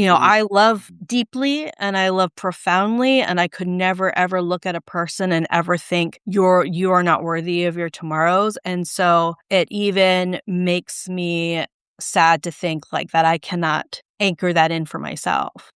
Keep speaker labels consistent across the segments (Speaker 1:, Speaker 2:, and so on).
Speaker 1: I love deeply and I love profoundly, and I could never ever look at a person and ever think you are not worthy of your tomorrows. And so it even makes me sad to think like that I cannot anchor that in for myself.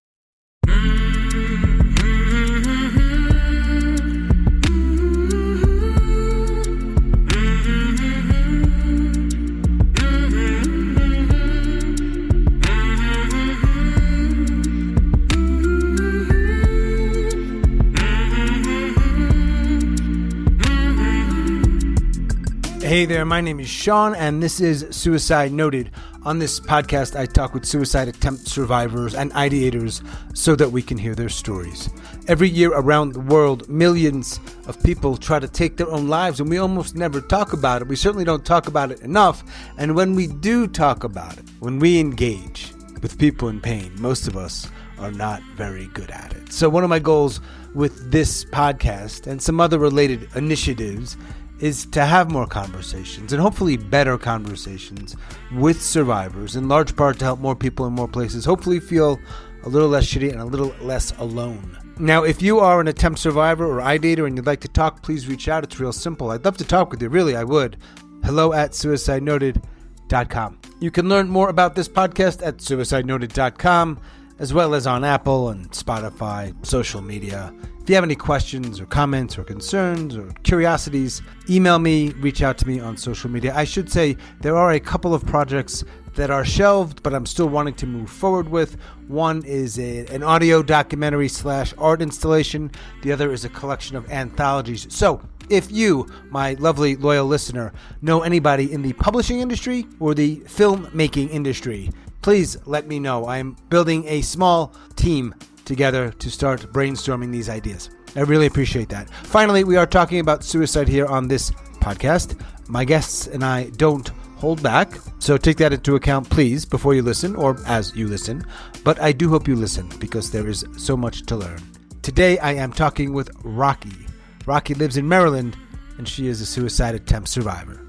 Speaker 2: Hey there, my name is Sean, and this is Suicide Noted. On this podcast, I talk with suicide attempt survivors and ideators so that we can hear their stories. Every year around the world, millions of people try to take their own lives, and we almost never talk about it. We certainly don't talk about it enough, and when we do talk about it, when we engage with people in pain, most of us are not very good at it. So one of my goals with this podcast and some other related initiatives is to have more conversations, and hopefully better conversations with survivors, in large part to help more people in more places hopefully feel a little less shitty and a little less alone. Now, if you are an attempt survivor or ideator and you'd like to talk, please reach out. It's real simple. I'd love to talk with you, really, I would. hello@suicidenoted.com. You can learn more about this podcast at suicidenoted.com, as well as on Apple and Spotify, social media. If you have any questions or comments or concerns or curiosities, email me, reach out to me on social media. I should say there are a couple of projects that are shelved, but I'm still wanting to move forward with. One is an audio documentary / art installation. The other is a collection of anthologies. So if you, my lovely loyal listener, know anybody in the publishing industry or the filmmaking industry, please let me know. I am building a small team together to start brainstorming these ideas. I really appreciate that. Finally, we are talking about suicide here on this podcast. My guests and I don't hold back, so take that into account, please, before you listen or as you listen. But I do hope you listen because there is so much to learn. Today, I am talking with Rocky. Rocky lives in Maryland, and she is a suicide attempt survivor.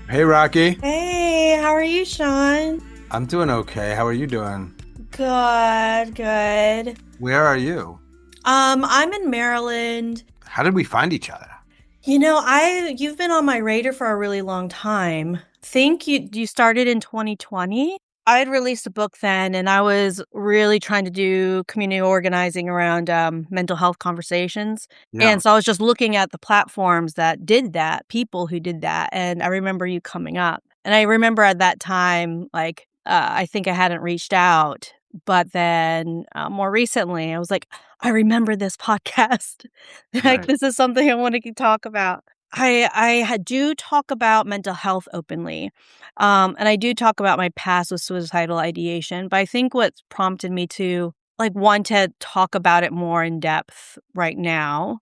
Speaker 2: Hey, Rocky.
Speaker 3: Hey, how are you, Sean?
Speaker 2: I'm doing okay. How are you doing?
Speaker 3: Good.
Speaker 2: Where are you?
Speaker 3: I'm in Maryland.
Speaker 2: How did we find each other?
Speaker 3: You've been on my radar for a really long time.
Speaker 1: Think you started in 2020. I had released a book then, and I was really trying to do community organizing around mental health conversations. Yeah. And so I was just looking at the platforms that did that, people who did that, and I remember you coming up. And I remember at that time, I think I hadn't reached out. But then more recently, I was like, I remember this podcast.
Speaker 2: Right.
Speaker 1: This is something I want to talk about. I do talk about mental health openly. And I do talk about my past with suicidal ideation. But I think what's prompted me to want to talk about it more in depth right now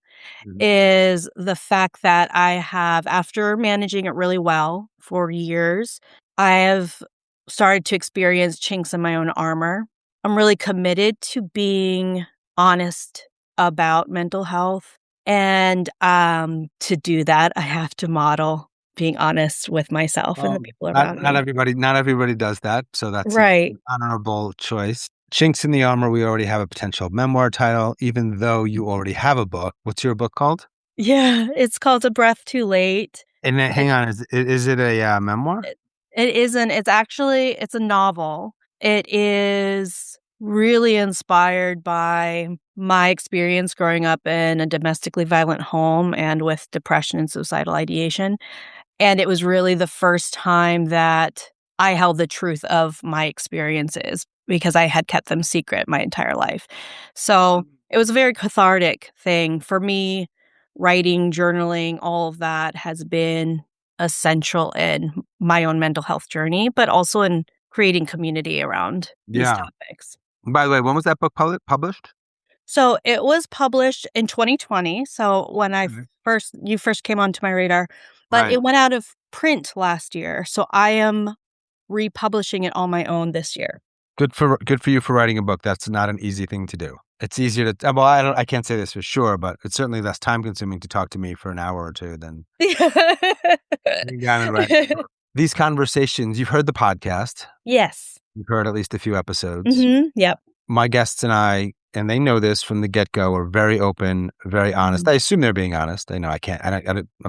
Speaker 1: is the fact that I have, after managing it really well for years, I have started to experience chinks in my own armor. I'm really committed to being honest about mental health. And to do that, I have to model being honest with myself and the people around me.
Speaker 2: Not everybody does that. So that's
Speaker 1: right.
Speaker 2: An honorable choice. Chinks in the Armor, we already have a potential memoir title, even though you already have a book. What's your book called?
Speaker 1: Yeah, it's called A Breath Too Late.
Speaker 2: And then, hang on, is it a memoir?
Speaker 1: It isn't. It's a novel. It is really inspired by my experience growing up in a domestically violent home and with depression and suicidal ideation. And it was really the first time that I held the truth of my experiences because I had kept them secret my entire life. So it was a very cathartic thing for me. Writing, journaling, all of that has been essential in my own mental health journey, but also in creating community around these topics.
Speaker 2: By the way, when was that book published?
Speaker 1: So it was published in 2020. So when you first came onto my radar, but It went out of print last year. So I am republishing it on my own this year.
Speaker 2: Good for you for writing a book. That's not an easy thing to do. It's easier to, well, I can't say this for sure, but it's certainly less time consuming to talk to me for an hour or two than These conversations, you've heard the podcast.
Speaker 1: Yes.
Speaker 2: You've heard at least a few episodes.
Speaker 1: Yep.
Speaker 2: My guests and I, and they know this from the get-go, are very open, very honest.
Speaker 1: Mhm.
Speaker 2: I assume they're being honest. I know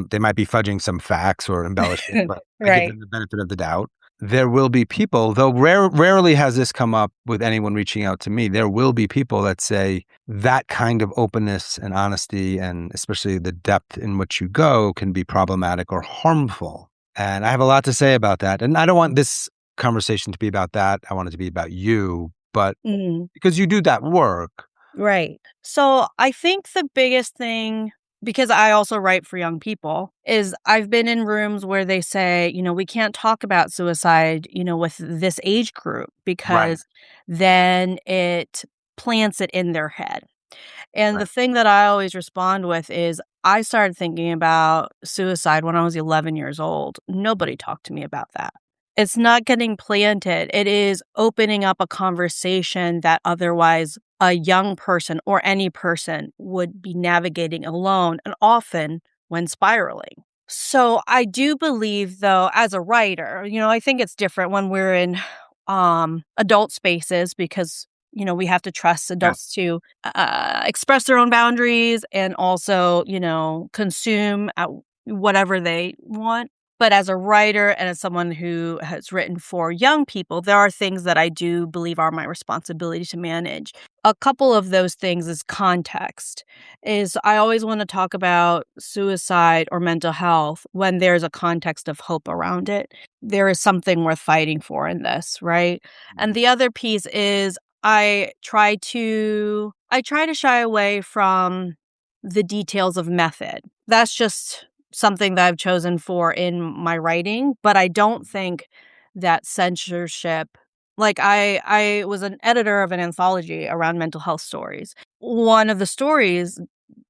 Speaker 2: they might be fudging some facts or embellishing, but I give
Speaker 1: Right.
Speaker 2: them the benefit of the doubt. There will be people, though rarely has this come up with anyone reaching out to me. There will be people that say that kind of openness and honesty, and especially the depth in which you go, can be problematic or harmful. And I have a lot to say about that. And I don't want this conversation to be about that. I want it to be about you, but
Speaker 1: Mhm.
Speaker 2: because you do that work.
Speaker 1: Right. So I think the biggest thing, because I also write for young people, is I've been in rooms where they say, we can't talk about suicide, with this age group
Speaker 2: Right,
Speaker 1: because then it plants it in their head. And the
Speaker 2: right.
Speaker 1: thing that I always respond with is I started thinking about suicide when I was 11 years old. Nobody talked to me about that. It's not getting planted. It is opening up a conversation that otherwise a young person or any person would be navigating alone and often when spiraling. So I do believe though as a writer, I think it's different when we're in adult spaces because we have to trust
Speaker 2: Yeah.
Speaker 1: adults to express their own boundaries and also, consume at whatever they want. But as a writer and as someone who has written for young people, there are things that I do believe are my responsibility to manage. A couple of those things is context. Is I always want to talk about suicide or mental health when there's a context of hope around it. There is something worth fighting for in this, right? And the other piece is I try to shy away from the details of method. That's just something that I've chosen for in my writing, but I don't think that censorship, like I was an editor of an anthology around mental health stories. One of the stories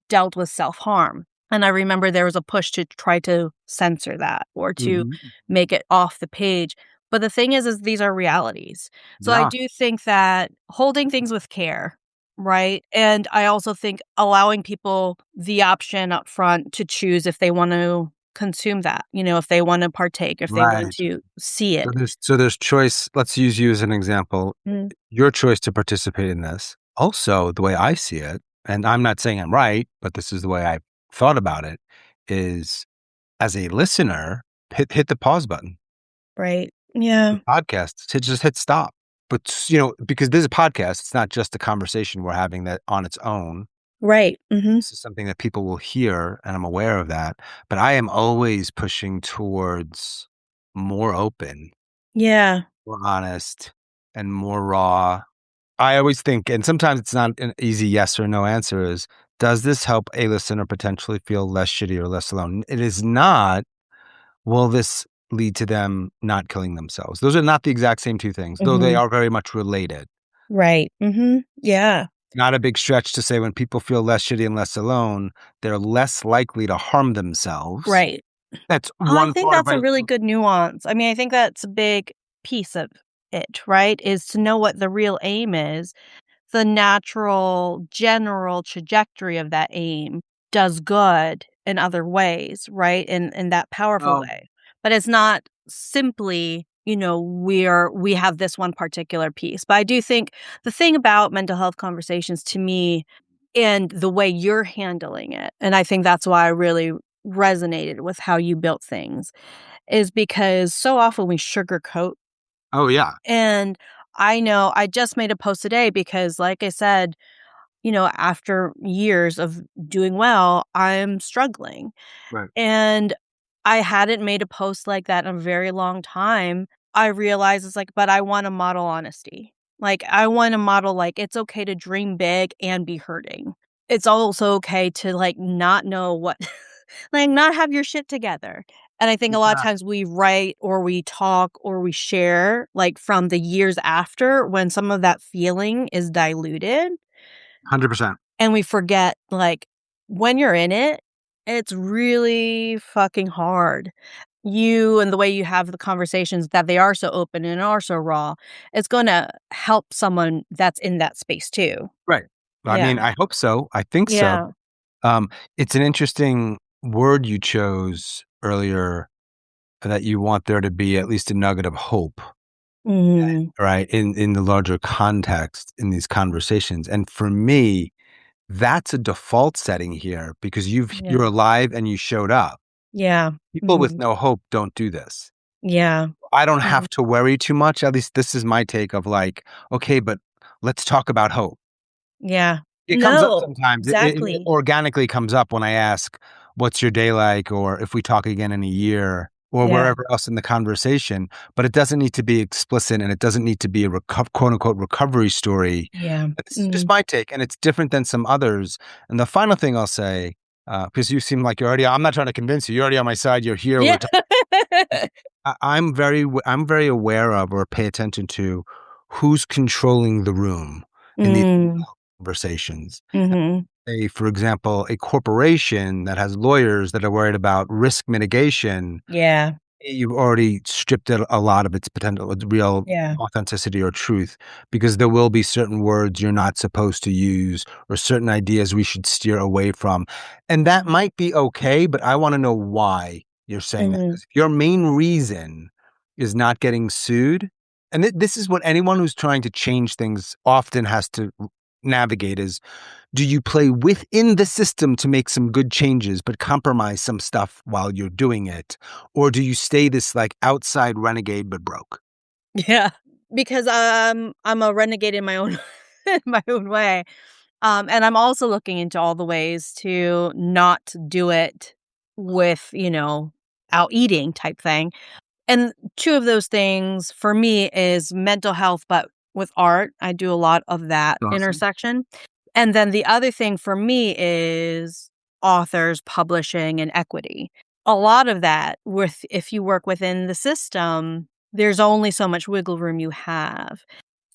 Speaker 1: dealt with self-harm, and I remember there was a push to try to censor that or to
Speaker 2: Mhm.
Speaker 1: make it off the page. But the thing is these are realities. So I
Speaker 2: Yeah,
Speaker 1: do think that holding things with care, right? And I also think allowing people the option up front to choose if they want to consume that, if they want to partake, if they want
Speaker 2: right.
Speaker 1: to see
Speaker 2: So
Speaker 1: it.
Speaker 2: there's choice. Let's use you as an example.
Speaker 1: Mm,
Speaker 2: Your choice to participate in this. Also, the way I see it, and I'm not saying I'm right, but this is the way I've thought about it, is as a listener, hit the pause button.
Speaker 1: right. Yeah.
Speaker 2: The podcast, just hit stop. But because this is a podcast, it's not just a conversation we're having that on its own.
Speaker 1: Right.
Speaker 2: This is something that people will hear, and I'm aware of that. But I am always pushing towards more open,
Speaker 1: Yeah.
Speaker 2: more honest, and more raw. I always think, and sometimes it's not an easy yes or no answer, is does this help a listener potentially feel less shitty or less alone? It is not. Will this lead to them not killing themselves? Those are not the exact same two things, though they
Speaker 1: Mhm.
Speaker 2: are very much related.
Speaker 1: Right. Yeah.
Speaker 2: Not a big stretch to say when people feel less shitty and less alone, they're less likely to harm themselves.
Speaker 1: Right.
Speaker 2: That's
Speaker 1: I
Speaker 2: one
Speaker 1: think
Speaker 2: part of
Speaker 1: that's a
Speaker 2: it.
Speaker 1: really good nuance. I mean, I think that's a big piece of it, right? Is to know what the real aim is. The natural general trajectory of that aim does good in other ways, right? In that powerful
Speaker 2: Oh,
Speaker 1: way. But it's not simply, we have this one particular piece. But I do think the thing about mental health conversations to me and the way you're handling it, and I think that's why I really resonated with how you built things, is because so often we sugarcoat.
Speaker 2: oh yeah,
Speaker 1: And I know I just made a post today because, like I said, after years of doing well, I'm struggling.
Speaker 2: right.
Speaker 1: And I hadn't made a post like that in a very long time. I realized it's like, but I want to model honesty. Like, I want to model, like, it's okay to dream big and be hurting. It's also okay to, like, not know what, like, not have your shit together. And I think a lot of
Speaker 2: Yeah,
Speaker 1: times we write or we talk or we share, like, from the years after when some of that feeling is diluted
Speaker 2: 100%.
Speaker 1: and we forget, like, when you're in it, it's really fucking hard. You and the way you have the conversations that they are so open and are so raw, it's gonna help someone that's in that space too.
Speaker 2: Right. I
Speaker 1: Yeah.
Speaker 2: mean, I hope so. I think so.
Speaker 1: Yeah.
Speaker 2: Um, it's an interesting word you chose earlier that you want there to be at least a nugget of hope.
Speaker 1: Mhm.
Speaker 2: right? In the larger context in these conversations. And for me, that's a default setting here because
Speaker 1: Yeah.
Speaker 2: you're alive and you showed up.
Speaker 1: Yeah.
Speaker 2: People with
Speaker 1: Mhm.
Speaker 2: no hope don't do this.
Speaker 1: Yeah.
Speaker 2: I don't
Speaker 1: Mhm.
Speaker 2: have to worry too much. At least this is my take of like, okay, but let's talk about hope.
Speaker 1: Yeah.
Speaker 2: It comes up
Speaker 1: No,
Speaker 2: sometimes. It
Speaker 1: exactly.
Speaker 2: organically comes up when I ask, "What's your day like?" or if we talk again in a year, or
Speaker 1: Yeah.
Speaker 2: wherever else in the conversation. But it doesn't need to be explicit, and it doesn't need to be a quote unquote recovery story.
Speaker 1: Yeah.
Speaker 2: This is just
Speaker 1: Mhm.
Speaker 2: my take, and it's different than some others. And the final thing I'll say, because you seem like you're already, I'm not trying to convince you. You're already on my side. You're here.
Speaker 1: Yeah.
Speaker 2: I'm very aware of or pay attention to who's controlling the room in these
Speaker 1: Mm.
Speaker 2: conversations.
Speaker 1: Mhm.
Speaker 2: For example, a corporation that has lawyers that are worried about risk mitigation,
Speaker 1: Yeah.
Speaker 2: you've already stripped it a lot of its potential, its real
Speaker 1: Yeah.
Speaker 2: authenticity or truth, because there will be certain words you're not supposed to use or certain ideas we should steer away from. And that might be okay, but I want to know why you're saying that.
Speaker 1: Mhm.
Speaker 2: 'Cause if your main reason is not getting sued, and this is what anyone who's trying to change things often has to navigate is, do you play within the system to make some good changes, but compromise some stuff while you're doing it? Or do you stay this like outside renegade, but broke?
Speaker 1: Yeah. Because, I'm a renegade in my own in my own way. And I'm also looking into all the ways to not do it with, out eating type thing. And 2 of those things for me is mental health, but with art, I do a lot of that
Speaker 2: Awesome.
Speaker 1: intersection. And then the other thing for me is authors, publishing, and equity. A lot of that with if you work within the system, there's only so much wiggle room you have.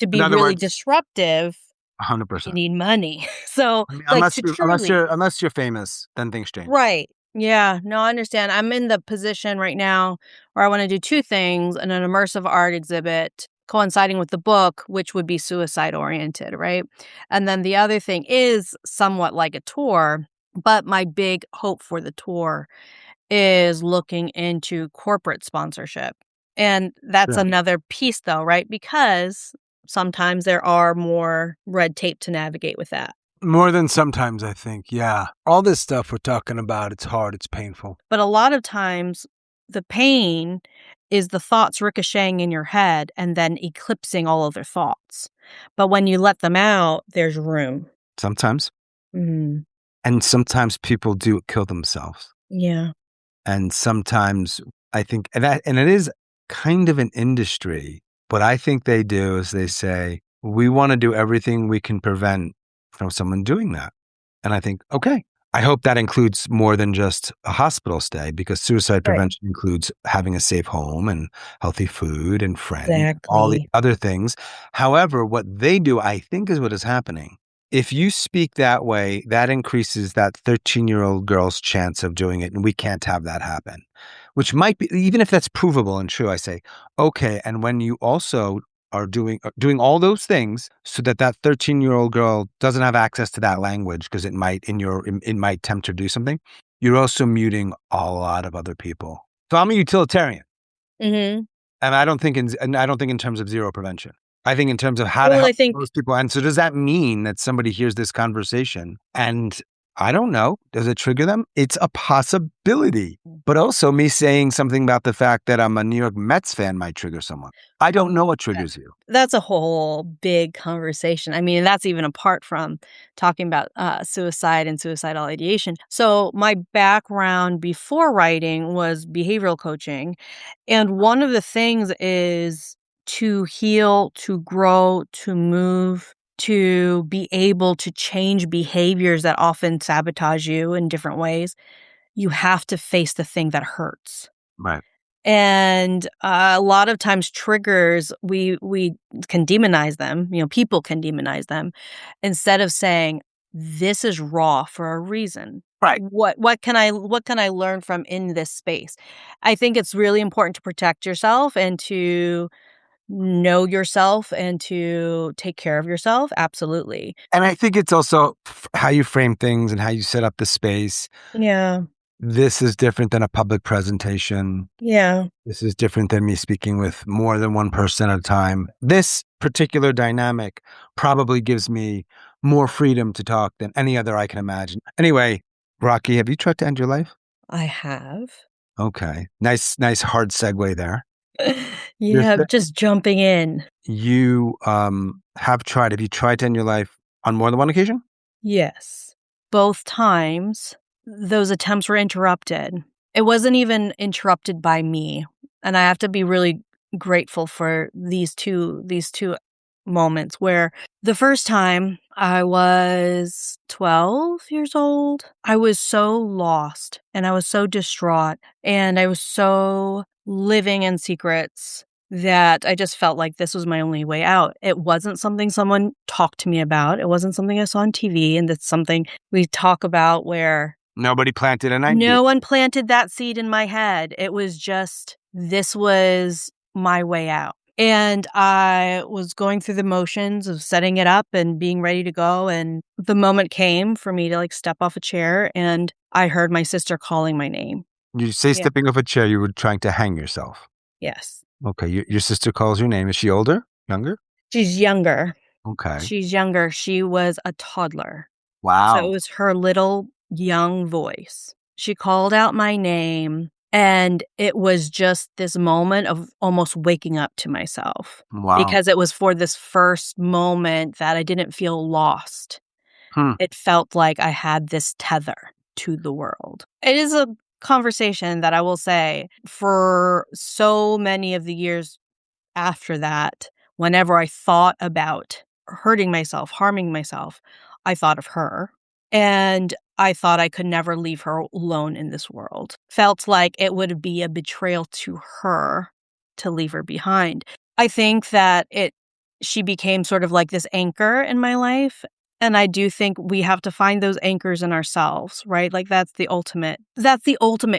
Speaker 1: To
Speaker 2: In
Speaker 1: be
Speaker 2: other
Speaker 1: really
Speaker 2: words,
Speaker 1: disruptive, you
Speaker 2: 100%.
Speaker 1: need money. So,
Speaker 2: I mean,
Speaker 1: like, to truly
Speaker 2: unless you're famous, then things change.
Speaker 1: Right. Yeah. No, I understand. I'm in the position right now where I want to do 2 things in an immersive art exhibit coinciding with the book, which would be suicide oriented, right? And then the other thing is somewhat like a tour, but my big hope for the tour is looking into corporate sponsorship. And that's
Speaker 2: Yeah.
Speaker 1: another piece though, right? Because sometimes there are more red tape to navigate with that.
Speaker 2: More than sometimes, I think. Yeah. All this stuff we're talking about, it's hard, it's painful.
Speaker 1: But a lot of times, the pain is the thoughts ricocheting in your head and then eclipsing all other thoughts. But when you let them out, there's room.
Speaker 2: Sometimes.
Speaker 1: Mhm.
Speaker 2: And sometimes people do kill themselves.
Speaker 1: Yeah.
Speaker 2: And sometimes I think, and it is kind of an industry. What I think they do is they say, we want to do everything we can prevent from someone doing that. And I think, okay, I hope that includes more than just a hospital stay, because suicide
Speaker 1: Right.
Speaker 2: prevention includes having a safe home and healthy food and friends, all the
Speaker 1: Exactly.
Speaker 2: other things. However, what they do, I think, is what is happening. If you speak that way, that increases that 13-year-old girl's chance of doing it. And we can't have that happen, which might be, even if that's provable and true, I say, okay. And when you also are doing all those things so that that 13-year-old girl doesn't have access to that language because it might tempt her to do something, you're also muting a lot of other people. So I'm a utilitarian,
Speaker 1: Mhm.
Speaker 2: and I don't think in terms of zero prevention. I think in terms of how to
Speaker 1: Well, I
Speaker 2: help
Speaker 1: think
Speaker 2: those people. And so does that mean that somebody hears this conversation and I don't know, does it trigger them? It's a possibility. But also me saying something about the fact that I'm a New York Mets fan might trigger someone. I don't know what triggers you.
Speaker 1: that's a whole big conversation. I mean, that's even apart from talking about suicide and suicidal ideation. So, my background before writing was behavioral coaching. And one of the things is to heal, to grow, to move, to be able to change behaviors that often sabotage you in different ways. You have to face the thing that hurts.
Speaker 2: Right.
Speaker 1: And, a lot of times triggers, we can demonize them, people can demonize them instead of saying, "This is raw for a reason.
Speaker 2: Right.
Speaker 1: What can I learn from in this space?" I think it's really important to protect yourself and to know yourself and to take care of yourself, absolutely.
Speaker 2: And I think it's also how you frame things and how you set up the space.
Speaker 1: Yeah.
Speaker 2: this is different than a public presentation.
Speaker 3: Yeah.
Speaker 2: This is different than me speaking with more than one person at a time. This particular dynamic probably gives me more freedom to talk than any other I can imagine. Anyway, Rocky, have you tried to end your life?
Speaker 3: I have.
Speaker 2: Okay. Nice hard segue there.
Speaker 3: Yeah, just jumping in.
Speaker 2: You have you tried to end your life on more than one occasion?
Speaker 1: Yes. Both times, those attempts were interrupted. It wasn't even interrupted by me. And I have to be really grateful for these two moments where the first time I was 12 years old, I was so lost and I was so distraught and I was so living in secrets that I just felt like this was my only way out. It wasn't something someone talked to me about. It wasn't something I saw on TV, and it's something we talk about where
Speaker 2: nobody planted an idea.
Speaker 1: no one planted that seed in my head. It was just, this was my way out. And I was going through the motions of setting it up and being ready to go. And the moment came for me to like step off a chair, and I heard my sister calling my name.
Speaker 2: You say stepping off a chair, you were trying to hang yourself.
Speaker 1: Yes.
Speaker 2: Okay. Your sister calls your name. Is she older? Younger?
Speaker 1: She's younger.
Speaker 2: Okay.
Speaker 1: She's younger. She was a toddler.
Speaker 2: Wow.
Speaker 1: So it was her little young voice. She called out my name, and it was just this moment of almost waking up to myself.
Speaker 2: Wow.
Speaker 1: Because it was for this first moment that I didn't feel lost. It felt like I had this tether to the world. It is a conversation that I will say for so many of the years after that, whenever I thought about hurting myself, harming myself, I thought of her. And I thought I could never leave her alone in this world. Felt like it would be a betrayal to her to leave her behind. I think that she became sort of like this anchor in my life. And I do think we have to find those anchors in ourselves, right? Like that's the ultimate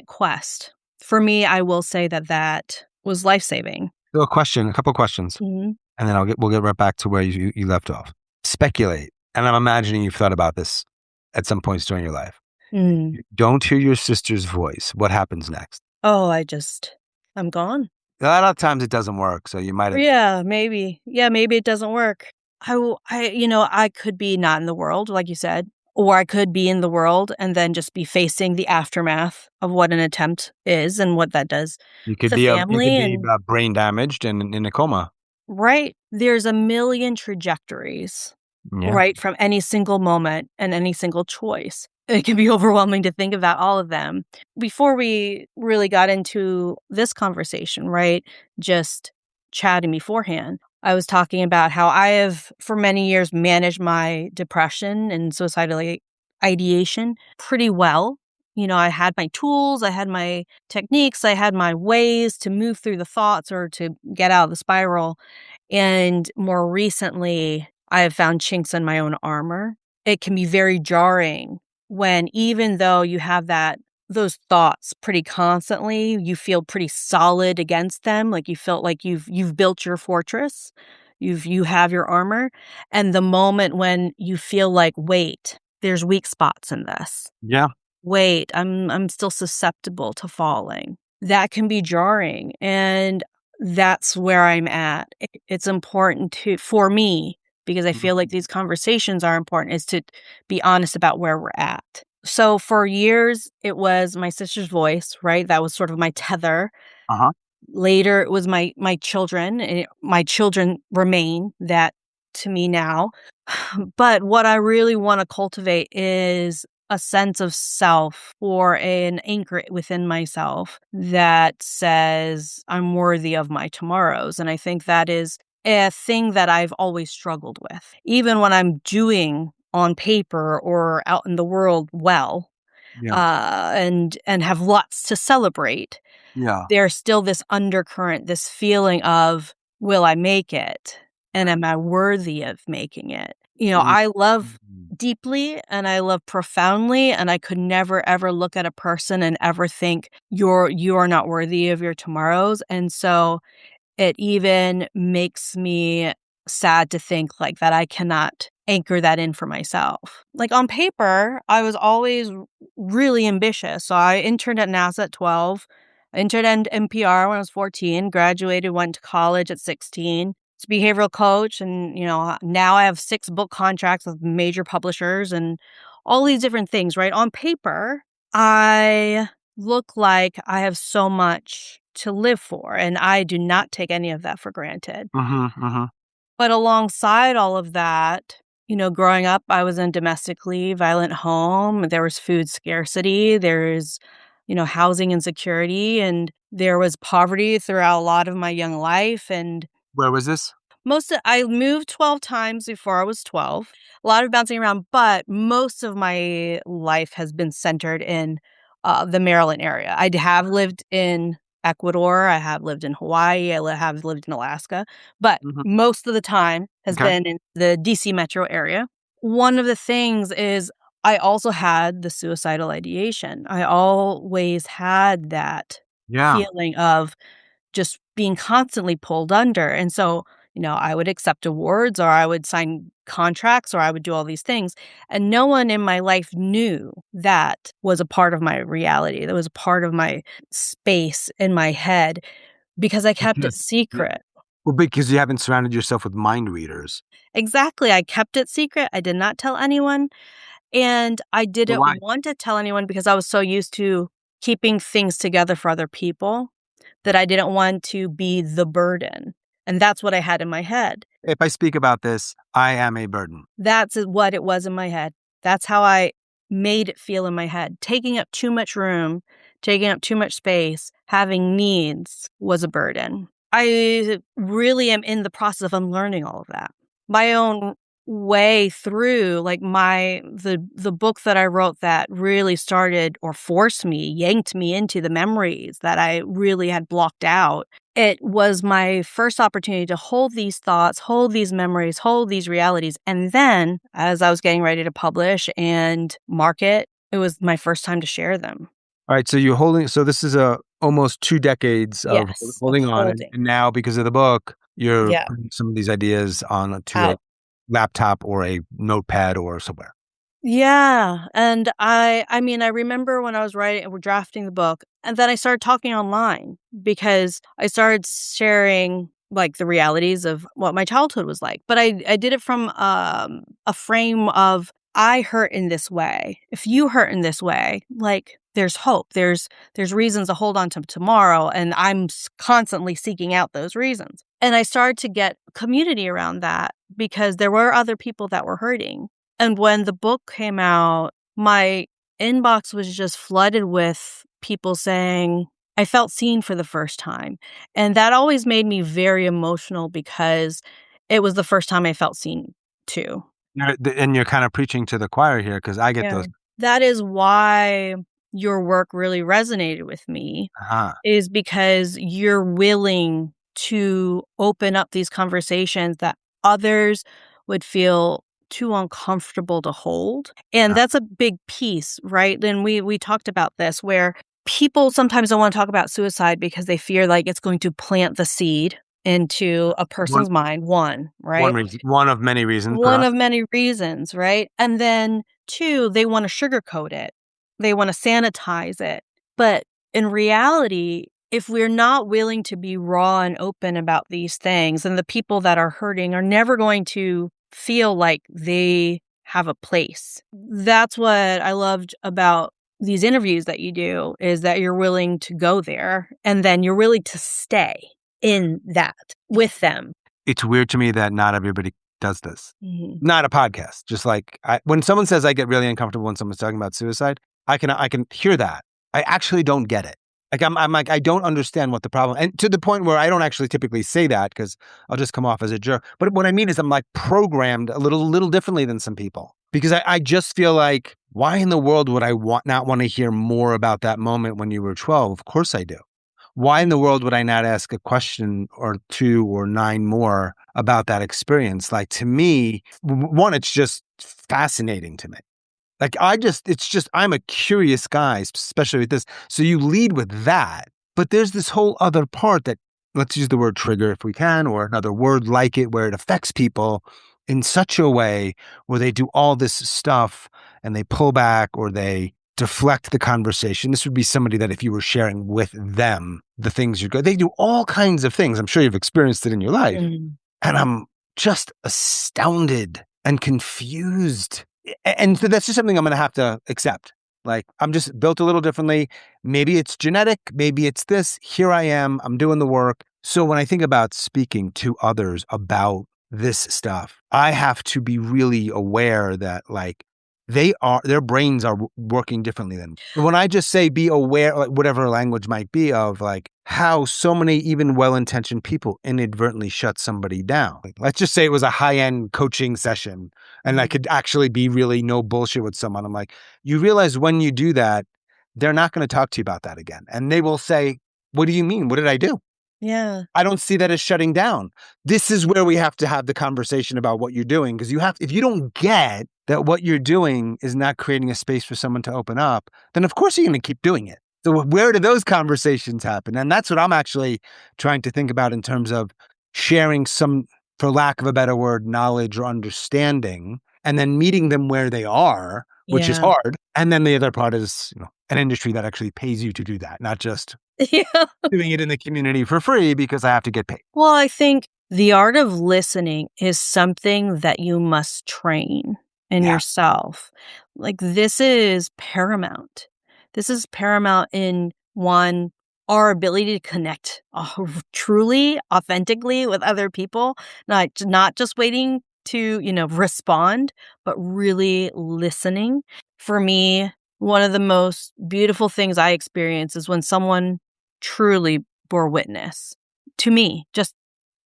Speaker 1: quest. For me, I will say that was life-saving.
Speaker 2: So a couple questions, and then we'll get right back to where you left off. Speculate, and I'm imagining you've thought about this at some points during your life. You don't hear your sister's voice. What happens next?
Speaker 1: Oh, I'm gone.
Speaker 2: A lot of times it doesn't work, so you might have...
Speaker 1: Yeah, maybe. Yeah, maybe it doesn't work. I could be not in the world, like you said, or I could be in the world and then just be facing the aftermath of what an attempt is and what that does.
Speaker 2: You could be brain damaged and in a coma.
Speaker 1: Right. There's a million trajectories, right, from any single moment and any single choice. It can be overwhelming to think about all of them. Before we really got into this conversation, right, just chatting beforehand, I was talking about how I have, for many years, managed my depression and suicidal ideation pretty well. You know, I had my tools, I had my techniques, I had my ways to move through the thoughts or to get out of the spiral. And more recently, I have found chinks in my own armor. It can be very jarring when, even though you have those thoughts pretty constantly, you feel pretty solid against them. Like you felt like you've built your fortress, you have your armor. And the moment when you feel like, wait, there's weak spots in this. Yeah. Wait, I'm still susceptible to falling. That can be jarring. And that's where I'm at. It's important for me, because I feel like these conversations are important, is to be honest about where we're at. So for years, it was my sister's voice, right? That was sort of my tether. Later, it was my children, and my children remain that to me now. But what I really want to cultivate is a sense of self, or an anchor within myself that says I'm worthy of my tomorrows. And I think that is a thing that I've always struggled with. Even when I'm doing on paper or out in the world well, and have lots to celebrate, there's still this undercurrent, this feeling of, will I make it? And am I worthy of making it? You know, I love deeply and I love profoundly, and I could never ever look at a person and ever think you are not worthy of your tomorrows. And so it even makes me sad to think like that I cannot anchor that in for myself. Like on paper, I was always really ambitious. So I interned at NASA at 12, I interned at NPR when I was 14, graduated, went to college at 16. It's a behavioral coach. And, now I have 6 book contracts with major publishers and all these different things, right? On paper, I look like I have so much to live for, and I do not take any of that for granted. But alongside all of that, growing up, I was in a domestically violent home. There was food scarcity. There's, housing insecurity, and there was poverty throughout a lot of my young life. And
Speaker 2: Where was this?
Speaker 1: I moved 12 times before I was 12. A lot of bouncing around, but most of my life has been centered in the Maryland area. I have lived in Ecuador. I have lived in Hawaii. have lived in Alaska, but most of the time has been in the DC metro area. One of the things is I also had the suicidal ideation. I always had that feeling of just being constantly pulled under. And so, I would accept awards, or I would sign contracts, or I would do all these things. And no one in my life knew that was a part of my reality. That was a part of my space in my head because I kept it secret.
Speaker 2: Well, because you haven't surrounded yourself with mind readers.
Speaker 1: Exactly. I kept it secret. I did not tell anyone. And I didn't want to tell anyone because I was so used to keeping things together for other people that I didn't want to be the burden. And that's what I had in my head.
Speaker 2: If I speak about this, I am a burden.
Speaker 1: That's what it was in my head. That's how I made it feel in my head. Taking up too much room, taking up too much space, having needs was a burden. I really am in the process of unlearning all of that. My own way through, like the book that I wrote that really started or forced me, yanked me into the memories that I really had blocked out. It was my first opportunity to hold these thoughts, hold these memories, hold these realities. And then as I was getting ready to publish and market, it was my first time to share them.
Speaker 2: All right. So so this is almost 2 decades of holding on. And now because of the book, you're putting some of these ideas onto a laptop or a notepad or somewhere.
Speaker 1: Yeah. And I remember when I was drafting the book, and then I started talking online because I started sharing like the realities of what my childhood was like. But I did it from a frame of I hurt in this way. If you hurt in this way, like there's hope. There's reasons to hold on to tomorrow. And I'm constantly seeking out those reasons. And I started to get community around that because there were other people that were hurting. And when the book came out, my inbox was just flooded with people saying, I felt seen for the first time. And that always made me very emotional because it was the first time I felt seen too.
Speaker 2: And you're kind of preaching to the choir here because I get those.
Speaker 1: That is why your work really resonated with me, is because you're willing to open up these conversations that others would feel too uncomfortable to hold. And that's a big piece, right? And we talked about this where people sometimes don't want to talk about suicide because they fear like it's going to plant the seed into a person's mind, right?
Speaker 2: One of many reasons.
Speaker 1: One of many reasons, right? And then 2, they want to sugarcoat it. They want to sanitize it. But in reality, if we're not willing to be raw and open about these things, then the people that are hurting are never going to feel like they have a place. That's what I loved about these interviews that you do, is that you're willing to go there and then you're willing to stay in that with them.
Speaker 2: It's weird to me that not everybody does this. Not a podcast. Just like when someone says I get really uncomfortable when someone's talking about suicide, I can hear that. I actually don't get it. Like I'm like, I don't understand what the problem, and to the point where I don't actually typically say that because I'll just come off as a jerk. But what I mean is I'm like programmed a little differently than some people, because I just feel like, why in the world would I not want to hear more about that moment when you were 12? Of course I do. Why in the world would I not ask a question or 2 or 9 more about that experience? Like, to me, one, it's just fascinating to me. Like, I'm a curious guy, especially with this. So you lead with that, but there's this whole other part that, let's use the word trigger if we can, or another word like it, where it affects people. in such a way where they do all this stuff and they pull back or they deflect the conversation. This would be somebody that if you were sharing with them the things you're good, they do all kinds of things. I'm sure you've experienced it in your life.
Speaker 1: Mm.
Speaker 2: And I'm just astounded and confused. And so that's just something I'm going to have to accept. Like, I'm just built a little differently. Maybe it's genetic. Maybe it's this. Here I am. I'm doing the work. So when I think about speaking to others about this stuff, I have to be really aware that like their brains are working differently than me. When I just say be aware, like whatever language might be, of like how so many even well-intentioned people inadvertently shut somebody down. Like, let's just say it was a high-end coaching session and I could actually be really no bullshit with someone. I'm like, you realize when you do that, they're not going to talk to you about that again. And they will say, what do you mean? What did I do?
Speaker 1: Yeah.
Speaker 2: I don't see that as shutting down. This is where we have to have the conversation about what you're doing. Because if you don't get that what you're doing is not creating a space for someone to open up, then of course you're going to keep doing it. So where do those conversations happen? And that's what I'm actually trying to think about in terms of sharing some, for lack of a better word, knowledge or understanding, and then meeting them where they are, which is
Speaker 1: Yeah.
Speaker 2: hard. And then the other part is, an industry that actually pays you to do that, not just
Speaker 1: Yeah.
Speaker 2: doing it in the community for free because I have to get paid.
Speaker 1: Well, I think the art of listening is something that you must train in yourself. Like, this is paramount. This is paramount in one, our ability to connect truly, authentically with other people, not just waiting to, respond, but really listening. For me, one of the most beautiful things I experience is when someone truly bore witness to me, just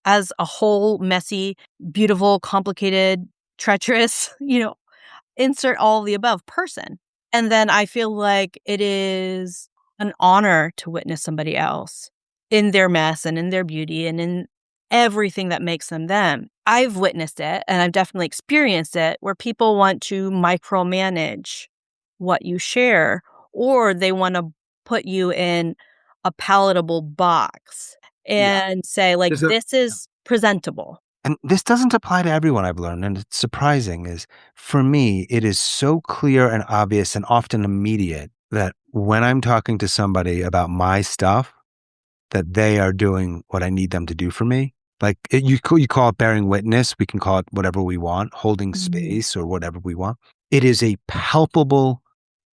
Speaker 1: as a whole, messy, beautiful, complicated, treacherous, insert all of the above person. And then I feel like it is an honor to witness somebody else in their mess and in their beauty and in everything that makes them them. I've witnessed it and I've definitely experienced it where people want to micromanage what you share, or they want to put you in a palatable box and say, like, this is presentable.
Speaker 2: And this doesn't apply to everyone, I've learned. And it's surprising is, for me, it is so clear and obvious and often immediate that when I'm talking to somebody about my stuff, that they are doing what I need them to do for me. Like you call it bearing witness. We can call it whatever we want, holding space or whatever we want. It is a palpable,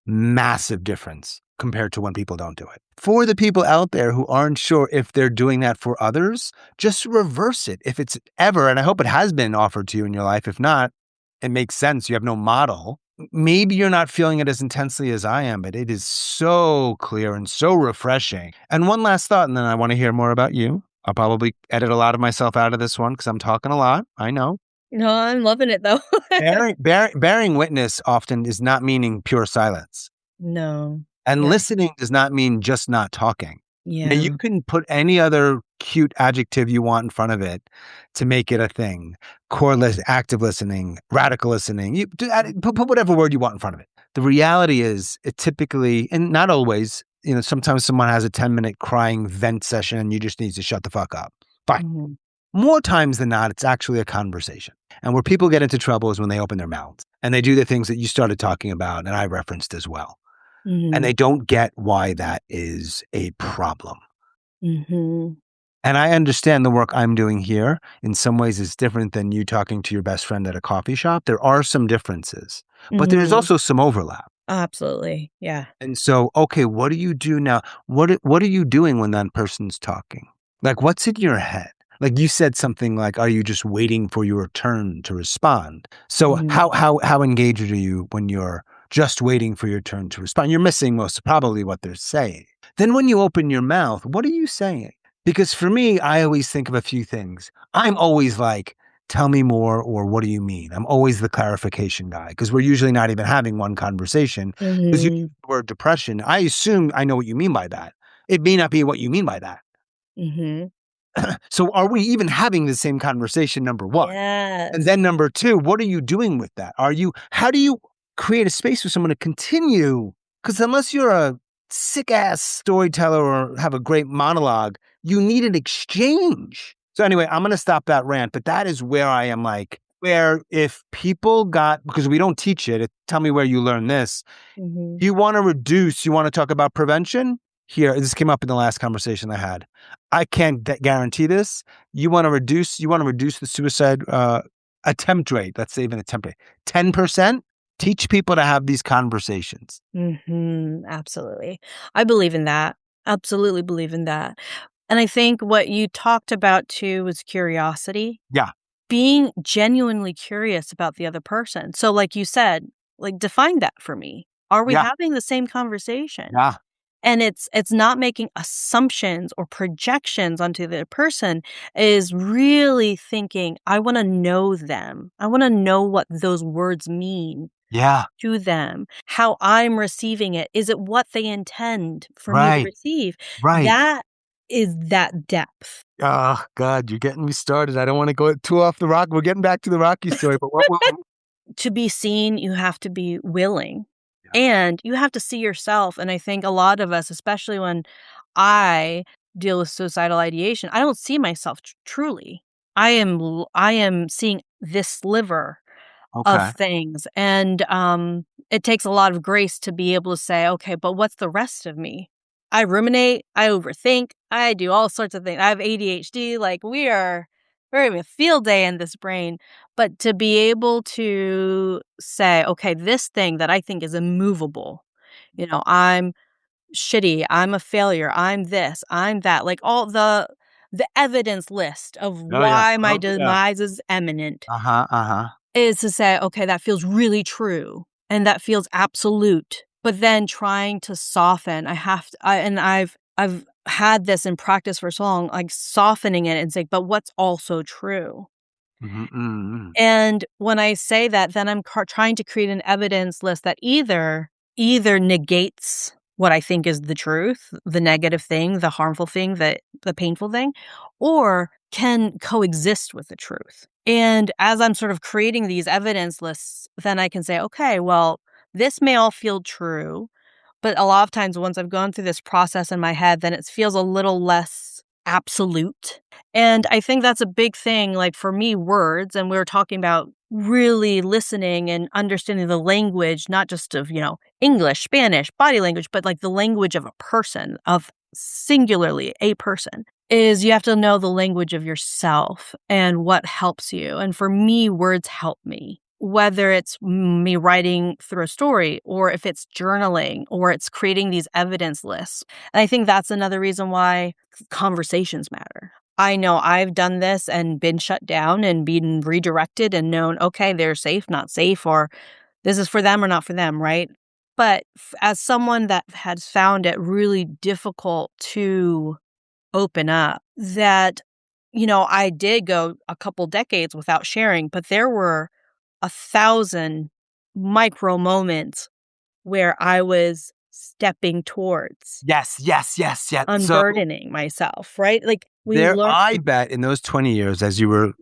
Speaker 2: massive difference compared to when people don't do it. For the people out there who aren't sure if they're doing that for others, just reverse it. If it's ever, and I hope it has been offered to you in your life, if not, it makes sense. You have no model. Maybe you're not feeling it as intensely as I am, but it is so clear and so refreshing. And one last thought, and then I want to hear more about you. I'll probably edit a lot of myself out of this one because I'm talking a lot. I know.
Speaker 1: No, I'm loving it though.
Speaker 2: Bearing witness often is not meaning pure silence.
Speaker 1: No.
Speaker 2: And listening does not mean just not talking.
Speaker 1: Yeah.
Speaker 2: Now, you can put any other cute adjective you want in front of it to make it a thing. Core active listening, radical listening. You put whatever word you want in front of it. The reality is, it typically, and not always, sometimes someone has a 10-minute crying vent session and you just need to shut the fuck up. Fine. Mm-hmm. More times than not, it's actually a conversation. And where people get into trouble is when they open their mouths and they do the things that you started talking about and I referenced as well. Mm-hmm. And they don't get why that is a problem. Mm-hmm. And I understand the work I'm doing here in some ways is different than you talking to your best friend at a coffee shop. There are some differences, but there's also some overlap.
Speaker 1: Absolutely. Yeah.
Speaker 2: And so, okay, what do you do now? What are you doing when that person's talking? Like, what's in your head? Like you said something like, are you just waiting for your turn to respond? So how engaged are you when you're just waiting for your turn to respond? You're missing probably what they're saying. Then when you open your mouth, what are you saying? Because for me, I always think of a few things. I'm always like, tell me more, or what do you mean? I'm always the clarification guy because we're usually not even having one conversation. Because you use the word depression. I assume I know what you mean by that. It may not be what you mean by that. Mm-hmm. So are we even having the same conversation, number one?
Speaker 1: Yes.
Speaker 2: And then number two, what are you doing with that? How do you create a space for someone to continue? Because unless you're a sick-ass storyteller or have a great monologue, you need an exchange. So anyway, I'm going to stop that rant, but that is where I am like, where if people got, because we don't teach it, tell me where you learned this.
Speaker 1: Mhm.
Speaker 2: You want to talk about prevention? Here, this came up in the last conversation I had. I can't guarantee this. You want to reduce the suicide attempt rate. Let's say even attempt rate 10%. Teach people to have these conversations.
Speaker 1: Absolutely. I believe in that. Absolutely believe in that. And I think what you talked about too was curiosity.
Speaker 2: Yeah,
Speaker 1: Being genuinely curious about the other person. So like you said, like define that for me. Are we
Speaker 2: yeah,
Speaker 1: having the same conversation?
Speaker 2: yeah,
Speaker 1: And it's not making assumptions or projections onto the person, is really thinking, I wanna know them. I wanna know what those words mean
Speaker 2: yeah.
Speaker 1: to them, how I'm receiving it. Is it what they intend for me to
Speaker 2: Right,
Speaker 1: receive?
Speaker 2: right.
Speaker 1: That is that depth.
Speaker 2: Oh God, you're getting me started. I don't want to go too off the rock. We're getting back to the Rocky story, but what
Speaker 1: To be seen, you have to be willing,
Speaker 2: yeah.
Speaker 1: and you have to see yourself, and I think a lot of us, especially when I deal with suicidal ideation, I don't see myself truly. I am seeing this sliver of
Speaker 2: Okay.
Speaker 1: things, and, it takes a lot of grace to be able to say, "Okay, but what's the rest of me?" I ruminate, I overthink, I do all sorts of things. I have ADHD, like, we're having a field day in this brain, but to be able to say, "Okay, this thing that I think is immovable, I'm shitty, I'm a failure, I'm this, I'm that," like, all the evidence list of
Speaker 2: Oh yeah.
Speaker 1: why my
Speaker 2: Oh yeah.
Speaker 1: demise is imminent
Speaker 2: Uh-huh. Uh-huh.
Speaker 1: is to say, "Okay, that feels really true, and that feels absolute." But then trying to soften, I've had this in practice for so long, like, softening it and saying, "But what's also true?"
Speaker 2: Mm-hmm, mm-hmm.
Speaker 1: And when I say that, then I'm trying to create an evidence list that either negates what I think is the truth, the negative thing, the harmful thing, the painful thing, or can coexist with the truth. And as I'm sort of creating these evidence lists, then I can say, okay, well, this may all feel true, but a lot of times once I've gone through this process in my head, then it feels a little less absolute. And I think that's a big thing, like for me, words, and we were talking about really listening and understanding the language, not just of, English, Spanish, body language, but like the language of a person, of singularly a person, is you have to know the language of yourself and what helps you. And for me, words help me. Whether it's me writing through a story, or if it's journaling, or it's creating these evidence lists. And I think that's another reason why conversations matter. I know I've done this and been shut down and been redirected and known, okay, they're safe, not safe, or this is for them or not for them, right? But as someone that has found it really difficult to open up, that, I did go a couple decades without sharing, but there were 1,000 micro moments where I was stepping towards
Speaker 2: Yes, yes, yes, yes. So
Speaker 1: unburdening myself, right? Like, we
Speaker 2: there,
Speaker 1: learn.
Speaker 2: I bet in those 20 years, as you were,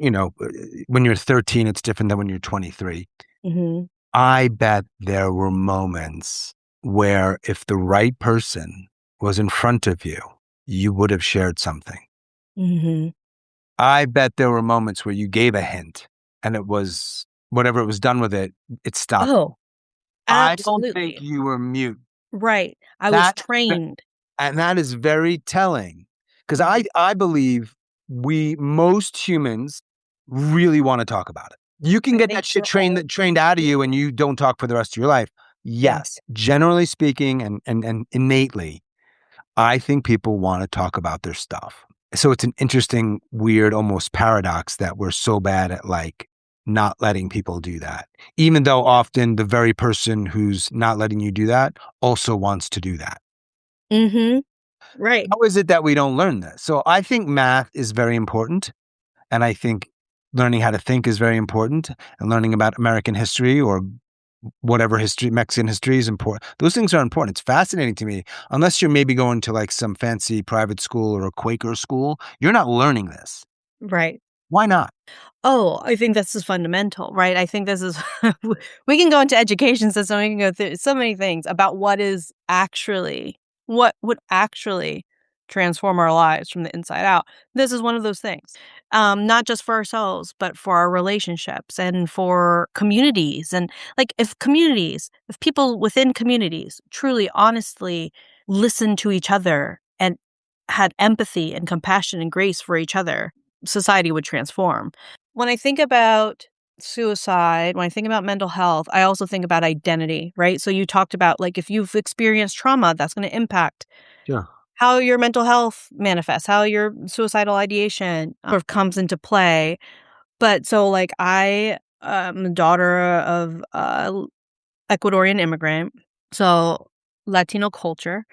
Speaker 2: when you're 13, it's different than when you're 23.
Speaker 1: Mhm,
Speaker 2: I bet there were moments where if the right person was in front of you, you would have shared something.
Speaker 1: mhm.
Speaker 2: I bet there were moments where you gave a hint and it was whatever it was done with it, it stopped.
Speaker 1: Oh,
Speaker 2: I don't think
Speaker 1: absolutely.
Speaker 2: you were mute.
Speaker 1: Right. I was
Speaker 2: That
Speaker 1: trained.
Speaker 2: and that is very telling because
Speaker 1: Mhm.
Speaker 2: I believe most humans really want to talk about it. You can
Speaker 1: I
Speaker 2: get
Speaker 1: think
Speaker 2: that shit
Speaker 1: we're all.
Speaker 2: trained out of you and you don't talk for the rest of your life.
Speaker 1: Yes.
Speaker 2: Yes, generally speaking and innately, I think people want to talk about their stuff. So it's an interesting, weird, almost paradox that we're so bad at like not letting people do that. Even though often the very person who's not letting you do that also wants to do that.
Speaker 1: Mhm. Right.
Speaker 2: How is it that we don't learn this? So I think math is very important. And I think learning how to think is very important. And learning about American history or whatever history, Mexican history is important. Those things are important. It's fascinating to me. Unless you're maybe going to like some fancy private school or a Quaker school, you're not learning this.
Speaker 1: Right.
Speaker 2: Why not?
Speaker 1: Oh, I think this is fundamental, right? I think this is we can go into education system, we can go through so many things about what actually transform our lives from the inside out. This is one of those things. Not just for ourselves, but for our relationships and for communities. And like if people within communities truly, honestly listen to each other and had empathy and compassion and grace for each other, society would transform. When I think about suicide, when I think about mental health, I also think about identity, right? So you talked about like if you've experienced trauma, that's going to impact
Speaker 2: Yeah.
Speaker 1: how your mental health manifests, how your suicidal ideation sort of comes into play. But so like I am the daughter of Ecuadorian immigrant, so Latino culture.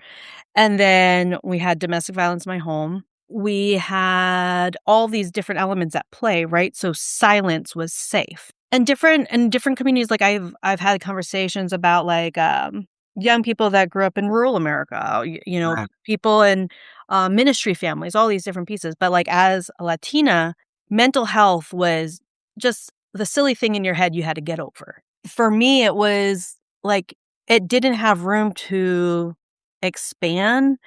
Speaker 1: And then we had domestic violence in my home. We had all these different elements at play, right? So silence was safe. And different communities, like I've had conversations about like young people that grew up in rural America,
Speaker 2: Right.
Speaker 1: people in ministry families, all these different pieces. But like as a Latina, mental health was just the silly thing in your head you had to get over. For me, it was like it didn't have room to expand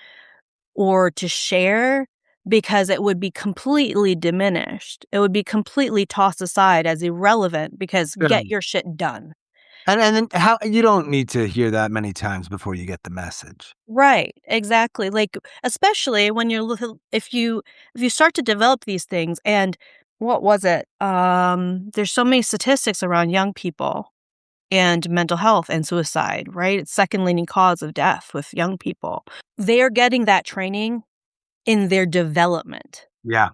Speaker 1: or to share because it would be completely diminished. It would be completely tossed aside as irrelevant because
Speaker 2: Yeah.
Speaker 1: get your shit done.
Speaker 2: And then how you don't need to hear that many times before you get the message.
Speaker 1: Right, exactly. Like especially when you're if you start to develop these things and what was it? There's so many statistics around young people and mental health and suicide, right? It's second leading cause of death with young people. They are getting that training in their development,
Speaker 2: Yeah.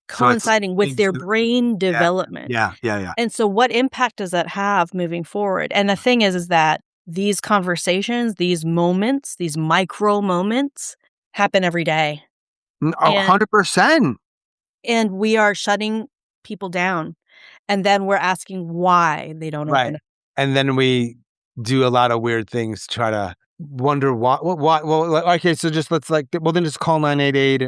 Speaker 2: So it's
Speaker 1: coinciding with their brain
Speaker 2: yeah,
Speaker 1: development.
Speaker 2: yeah, yeah, yeah.
Speaker 1: And so what impact does that have moving forward? And the thing is that these conversations, these moments, these micro moments happen every day. And
Speaker 2: 100%.
Speaker 1: and we are shutting people down. And then we're asking why they don't
Speaker 2: Right.
Speaker 1: open up.
Speaker 2: And then we do a lot of weird things, try to wonder why well, like, okay, so just let's like well then just call 988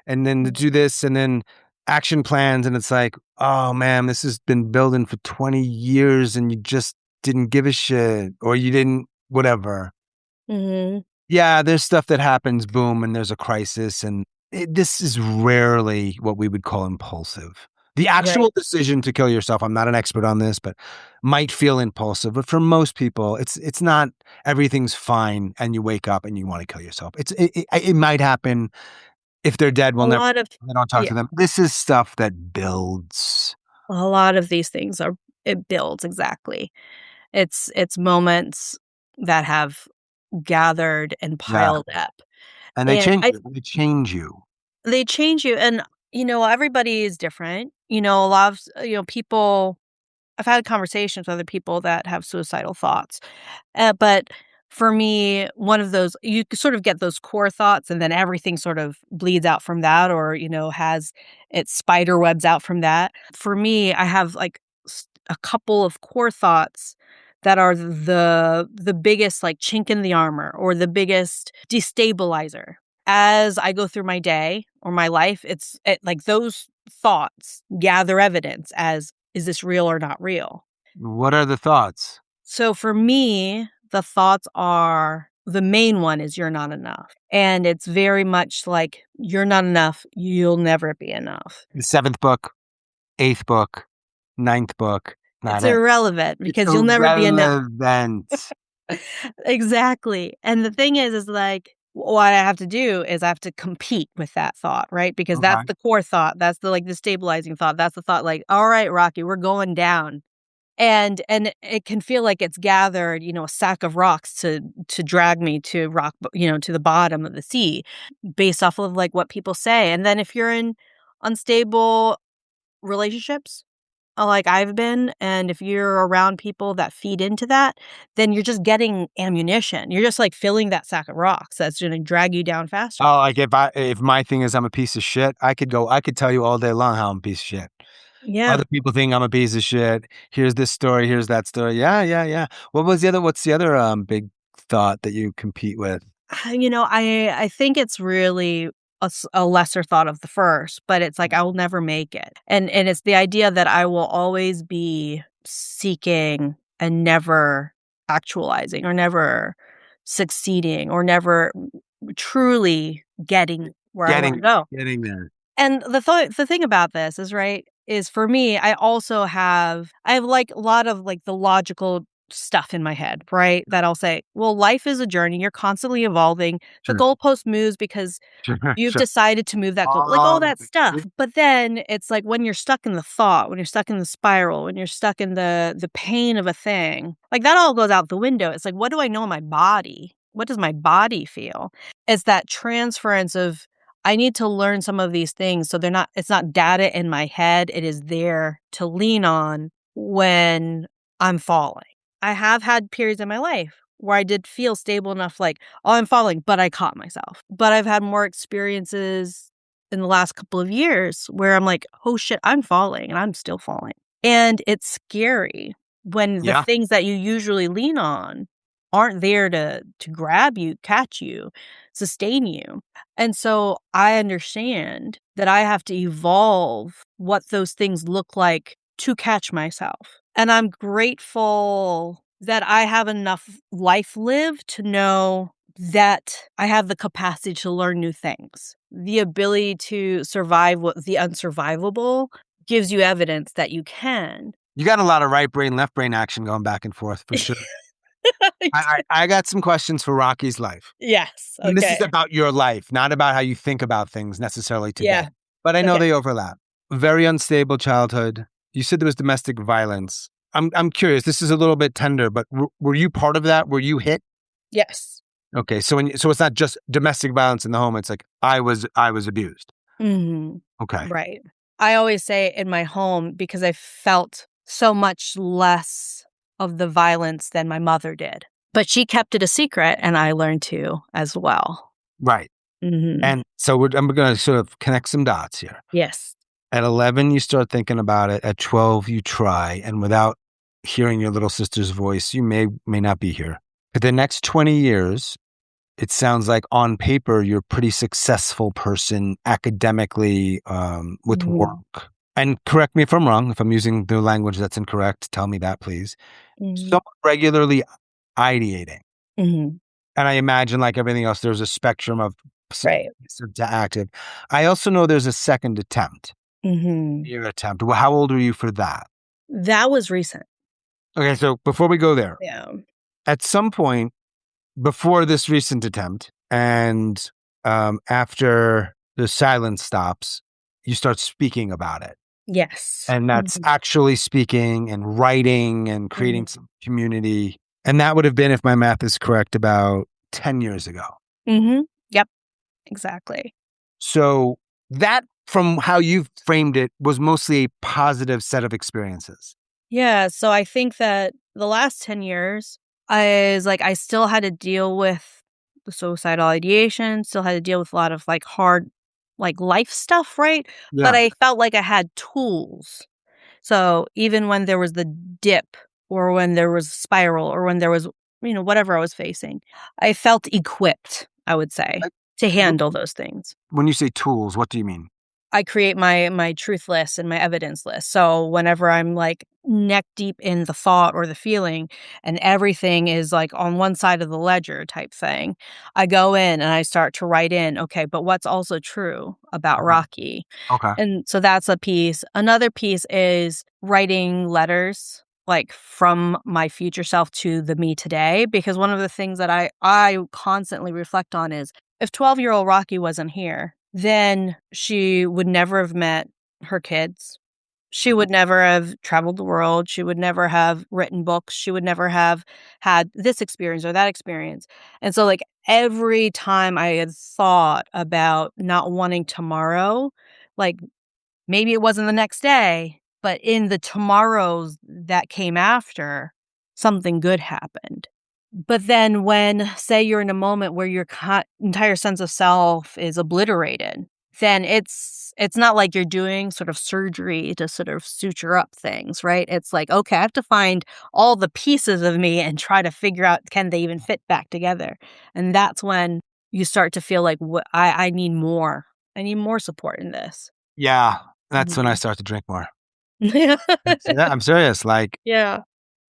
Speaker 2: and then to do this and then action plans and it's like, oh man, this has been building for 20 years and you just didn't give a shit or you didn't whatever.
Speaker 1: Mhm.
Speaker 2: Yeah, there's stuff that happens, boom, and there's a crisis, and this is rarely what we would call impulsive. The
Speaker 1: Right.
Speaker 2: actual decision to kill yourself, I'm not an expert on this, but might feel impulsive. But for most people, it's not everything's fine, and you wake up and you want to kill yourself. It might happen if they're dead.
Speaker 1: A
Speaker 2: We'll never
Speaker 1: lot of
Speaker 2: they don't talk
Speaker 1: yeah,
Speaker 2: to them. This is stuff that builds.
Speaker 1: a lot of these things are it builds, exactly. It's moments that have gathered and
Speaker 2: Yeah,
Speaker 1: piled up.
Speaker 2: and they
Speaker 1: And
Speaker 2: change
Speaker 1: I
Speaker 2: you. They change you.
Speaker 1: they change you and, everybody is different. A lot of, people I've had conversations with other people that have suicidal thoughts. But for me, one of those you sort of get those core thoughts and then everything sort of bleeds out from that or, has its spider webs out from that. For me, I have like a couple of core thoughts that are the biggest like chink in the armor or the biggest destabilizer. As I go through my day or my life, like those thoughts gather evidence as is this real or not real?
Speaker 2: What are the thoughts?
Speaker 1: So for me, the thoughts are the main one is you're not enough. And it's very much like you're not enough, you'll never be enough.
Speaker 2: The seventh book, eighth book, ninth book,
Speaker 1: It's
Speaker 2: not it.
Speaker 1: irrelevant
Speaker 2: It's
Speaker 1: because you'll never be enough.
Speaker 2: irrelevant.
Speaker 1: Exactly. And the thing is like what I have to do is I have to compete with that thought, right? Because that's
Speaker 2: Okay.
Speaker 1: the core thought. That's the like the stabilizing thought. That's the thought like, all right, Rocky, we're going down. And it can feel like it's gathered, a sack of rocks to drag me to to the bottom of the sea based off of like what people say. And then if you're in unstable relationships, like I've been, and if you're around people that feed into that, then you're just getting ammunition. You're just like filling that sack of rocks that's going to drag you down faster.
Speaker 2: Oh, like if my thing is I'm a piece of shit, I could tell you all day long how I'm a piece of shit.
Speaker 1: Yeah.
Speaker 2: Other people think I'm a piece of shit. Here's this story, here's that story. Yeah, yeah, yeah. What's the other big thought that you compete with?
Speaker 1: I think it's really a lesser thought of the first, but it's like I will never make it. And it's the idea that I will always be seeking and never actualizing or never succeeding or never truly getting where I want to go.
Speaker 2: Getting there.
Speaker 1: And the thing about this is, right, is for me, I have like a lot of like the logical stuff in my head, right? That I'll say, well, life is a journey. You're constantly evolving. The
Speaker 2: Sure.
Speaker 1: goalpost moves because
Speaker 2: Sure.
Speaker 1: you've
Speaker 2: Sure.
Speaker 1: decided to move that goal, like all that stuff. But then it's like when you're stuck in the thought, when you're stuck in the spiral, when you're stuck in the pain of a thing, like that all goes out the window. It's like, what do I know in my body? What does my body feel? It's that transference of I need to learn some of these things so it's not data in my head. It is there to lean on when I'm falling. I have had periods in my life where I did feel stable enough, like, oh, I'm falling, but I caught myself. But I've had more experiences in the last couple of years where I'm like, oh shit, I'm falling and I'm still falling. And it's scary when the things that you usually lean on aren't there to grab you, catch you, sustain you. And so I understand that I have to evolve what those things look like to catch myself. And I'm grateful that I have enough life lived to know that I have the capacity to learn new things. The ability to survive the unsurvivable gives you evidence that you can.
Speaker 2: You got a lot of right brain, left brain action going back and forth for sure. I got some questions for Rocky's life.
Speaker 1: Yes. Okay.
Speaker 2: And this is about your life, not about how you think about things necessarily today.
Speaker 1: Yeah.
Speaker 2: But I know they overlap. Very unstable childhood. You said there was domestic violence. I'm curious. This is a little bit tender, but were you part of that? Were you hit?
Speaker 1: Yes.
Speaker 2: Okay, so it's not just domestic violence in the home. It's like I was abused.
Speaker 1: Mm-hmm.
Speaker 2: Okay,
Speaker 1: right. I always say in my home because I felt so much less of the violence than my mother did, but she kept it a secret, and I learned to as well.
Speaker 2: Right.
Speaker 1: Mm-hmm.
Speaker 2: And so I'm going to sort of connect some dots here.
Speaker 1: Yes.
Speaker 2: At 11, you start thinking about it. At 12, you try, and without hearing your little sister's voice, you may not be here. For the next 20 years, it sounds like on paper, you're a pretty successful person academically with work. And correct me if I'm wrong. If I'm using the language that's incorrect, tell me that, please. So regularly ideating. And I imagine, like everything else, there's a spectrum of to active. I also know there's a second attempt. Your attempt. Well, how old were you for that?
Speaker 1: That was recent.
Speaker 2: Okay, so before we go there, at some point before this recent attempt and after the silence stops, you start speaking about it.
Speaker 1: Yes.
Speaker 2: And that's actually speaking and writing and creating some community. And that would have been, if my math is correct, about 10 years ago.
Speaker 1: Yep, exactly.
Speaker 2: So that, from how you've framed it, was mostly a positive set of experiences.
Speaker 1: Yeah, so I think that the last 10 years, I still had to deal with the suicidal ideation, still had to deal with a lot of like hard, like life stuff, right?
Speaker 2: Yeah.
Speaker 1: But I felt like I had tools. So even when there was the dip or when there was a spiral or when there was, whatever I was facing, I felt equipped, I would say, to handle those things.
Speaker 2: When you say tools, what do you mean?
Speaker 1: I create my truth list and my evidence list. So whenever I'm like neck deep in the thought or the feeling and everything is like on one side of the ledger type thing, I go in and I start to write in, okay, but what's also true about Rocky?
Speaker 2: Okay.
Speaker 1: And so that's a piece. Another piece is writing letters like from my future self to the me today, because one of the things that I constantly reflect on is if 12-year-old Rocky wasn't here, then she would never have met her kids. She would never have traveled the world. She would never have written books. She would never have had this experience or that experience. And so like every time I had thought about not wanting tomorrow, like maybe it wasn't the next day, but in the tomorrows that came after, something good happened. But then when, say, you're in a moment where your entire sense of self is obliterated, then it's not like you're doing sort of surgery to sort of suture up things, right? It's like, okay, I have to find all the pieces of me and try to figure out, can they even fit back together? And that's when you start to feel like, I need more. I need more support in this.
Speaker 2: Yeah, that's when I start to drink more. I'm serious. Like,
Speaker 1: yeah.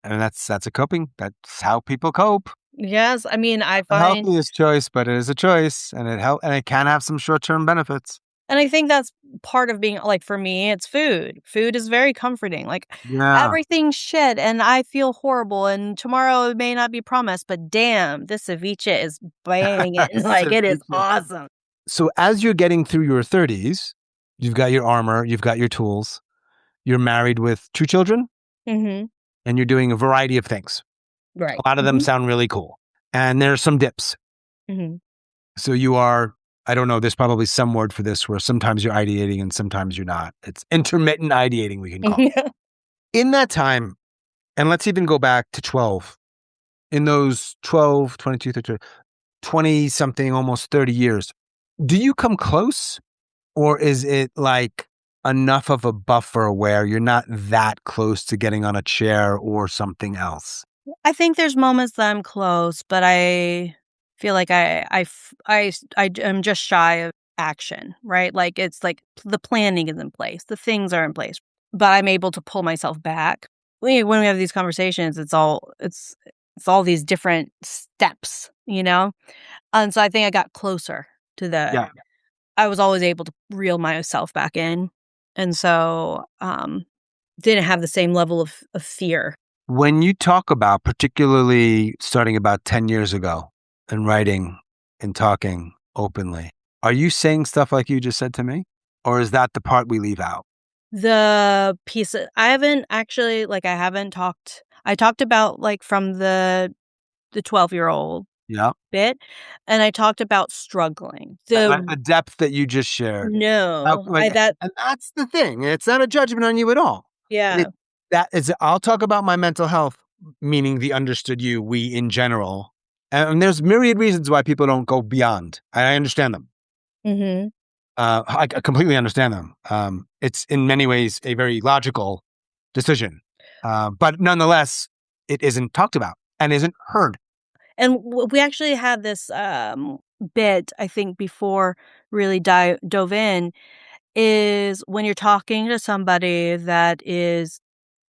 Speaker 2: and that's a coping. That's how people cope.
Speaker 1: Yes, I mean, I
Speaker 2: The
Speaker 1: find
Speaker 2: healthiest choice, but it is a choice, and it can have some short-term benefits.
Speaker 1: and I think that's part of being like, for me, it's food. Food is very comforting, like,
Speaker 2: Yeah.
Speaker 1: everything's shit, and I feel horrible, and tomorrow it may not be promised, but damn, this ceviche is banging, like, it is
Speaker 2: Ceviche.
Speaker 1: awesome.
Speaker 2: So as you're getting through your 30s, you've got your armor, you've got your tools, you're married with 2 children,
Speaker 1: Mhm.
Speaker 2: and you're doing a variety of things.
Speaker 1: Right.
Speaker 2: A lot of them
Speaker 1: Mhm.
Speaker 2: sound really cool. And there's some dips.
Speaker 1: Mhm.
Speaker 2: So you are, I don't know, there's probably some word for this where sometimes you're ideating and sometimes you're not. It's intermittent ideating, we can call it. In that time, and let's even go back to 12, in those 12, 22, 20 something, almost 30 years, do you come close, or is it like enough of a buffer where you're not that close to getting on a chair or something else?
Speaker 1: I think there's moments that I'm close, but I feel like I'm just shy of action, right? Like, it's like the planning is in place, the things are in place, but I'm able to pull myself back. When we have these conversations, it's all these different steps, you know? And so I think I got closer to the
Speaker 2: Yeah.
Speaker 1: I was always able to reel myself back in. And so, didn't have the same level of fear.
Speaker 2: When you talk about, particularly starting about 10 years ago and writing and talking openly, are you saying stuff like you just said to me? Or is that the part we leave out?
Speaker 1: The piece I haven't actually, like, I talked about, like, from the 12-year-old
Speaker 2: Yeah.
Speaker 1: bit, and I talked about struggling.
Speaker 2: Like the depth that you just shared. How,
Speaker 1: No,
Speaker 2: like,
Speaker 1: I that
Speaker 2: and that's the thing. It's not a judgment on you at all.
Speaker 1: yeah.
Speaker 2: It, that is, I'll talk about my mental health, meaning the understood you, we in general. And there's myriad reasons why people don't go beyond. I understand them.
Speaker 1: Mhm.
Speaker 2: I completely understand them. It's in many ways a very logical decision, but nonetheless, it isn't talked about and isn't heard.
Speaker 1: And we actually had this, bit, I think, before really dove in, is when you're talking to somebody that is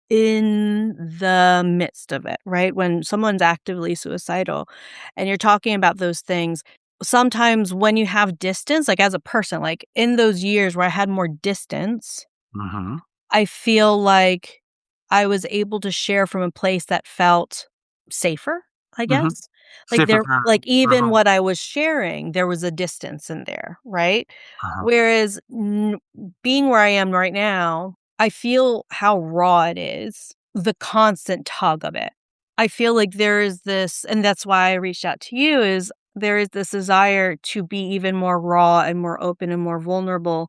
Speaker 1: in the midst of it, right? When someone's actively suicidal and you're talking about those things, sometimes when you have distance, like as a person, like in those years where I had more distance,
Speaker 2: Mm-hmm.
Speaker 1: I feel like I was able to share from a place that felt safer, I
Speaker 2: Mm-hmm.
Speaker 1: guess. Like
Speaker 2: Safer.
Speaker 1: even
Speaker 2: Uh-huh.
Speaker 1: what I was sharing, there was a distance in there, right?
Speaker 2: Uh-huh.
Speaker 1: Whereas being where I am right now, I feel how raw it is, the constant tug of it. I feel like there is this, and that's why I reached out to you, is there is this desire to be even more raw and more open and more vulnerable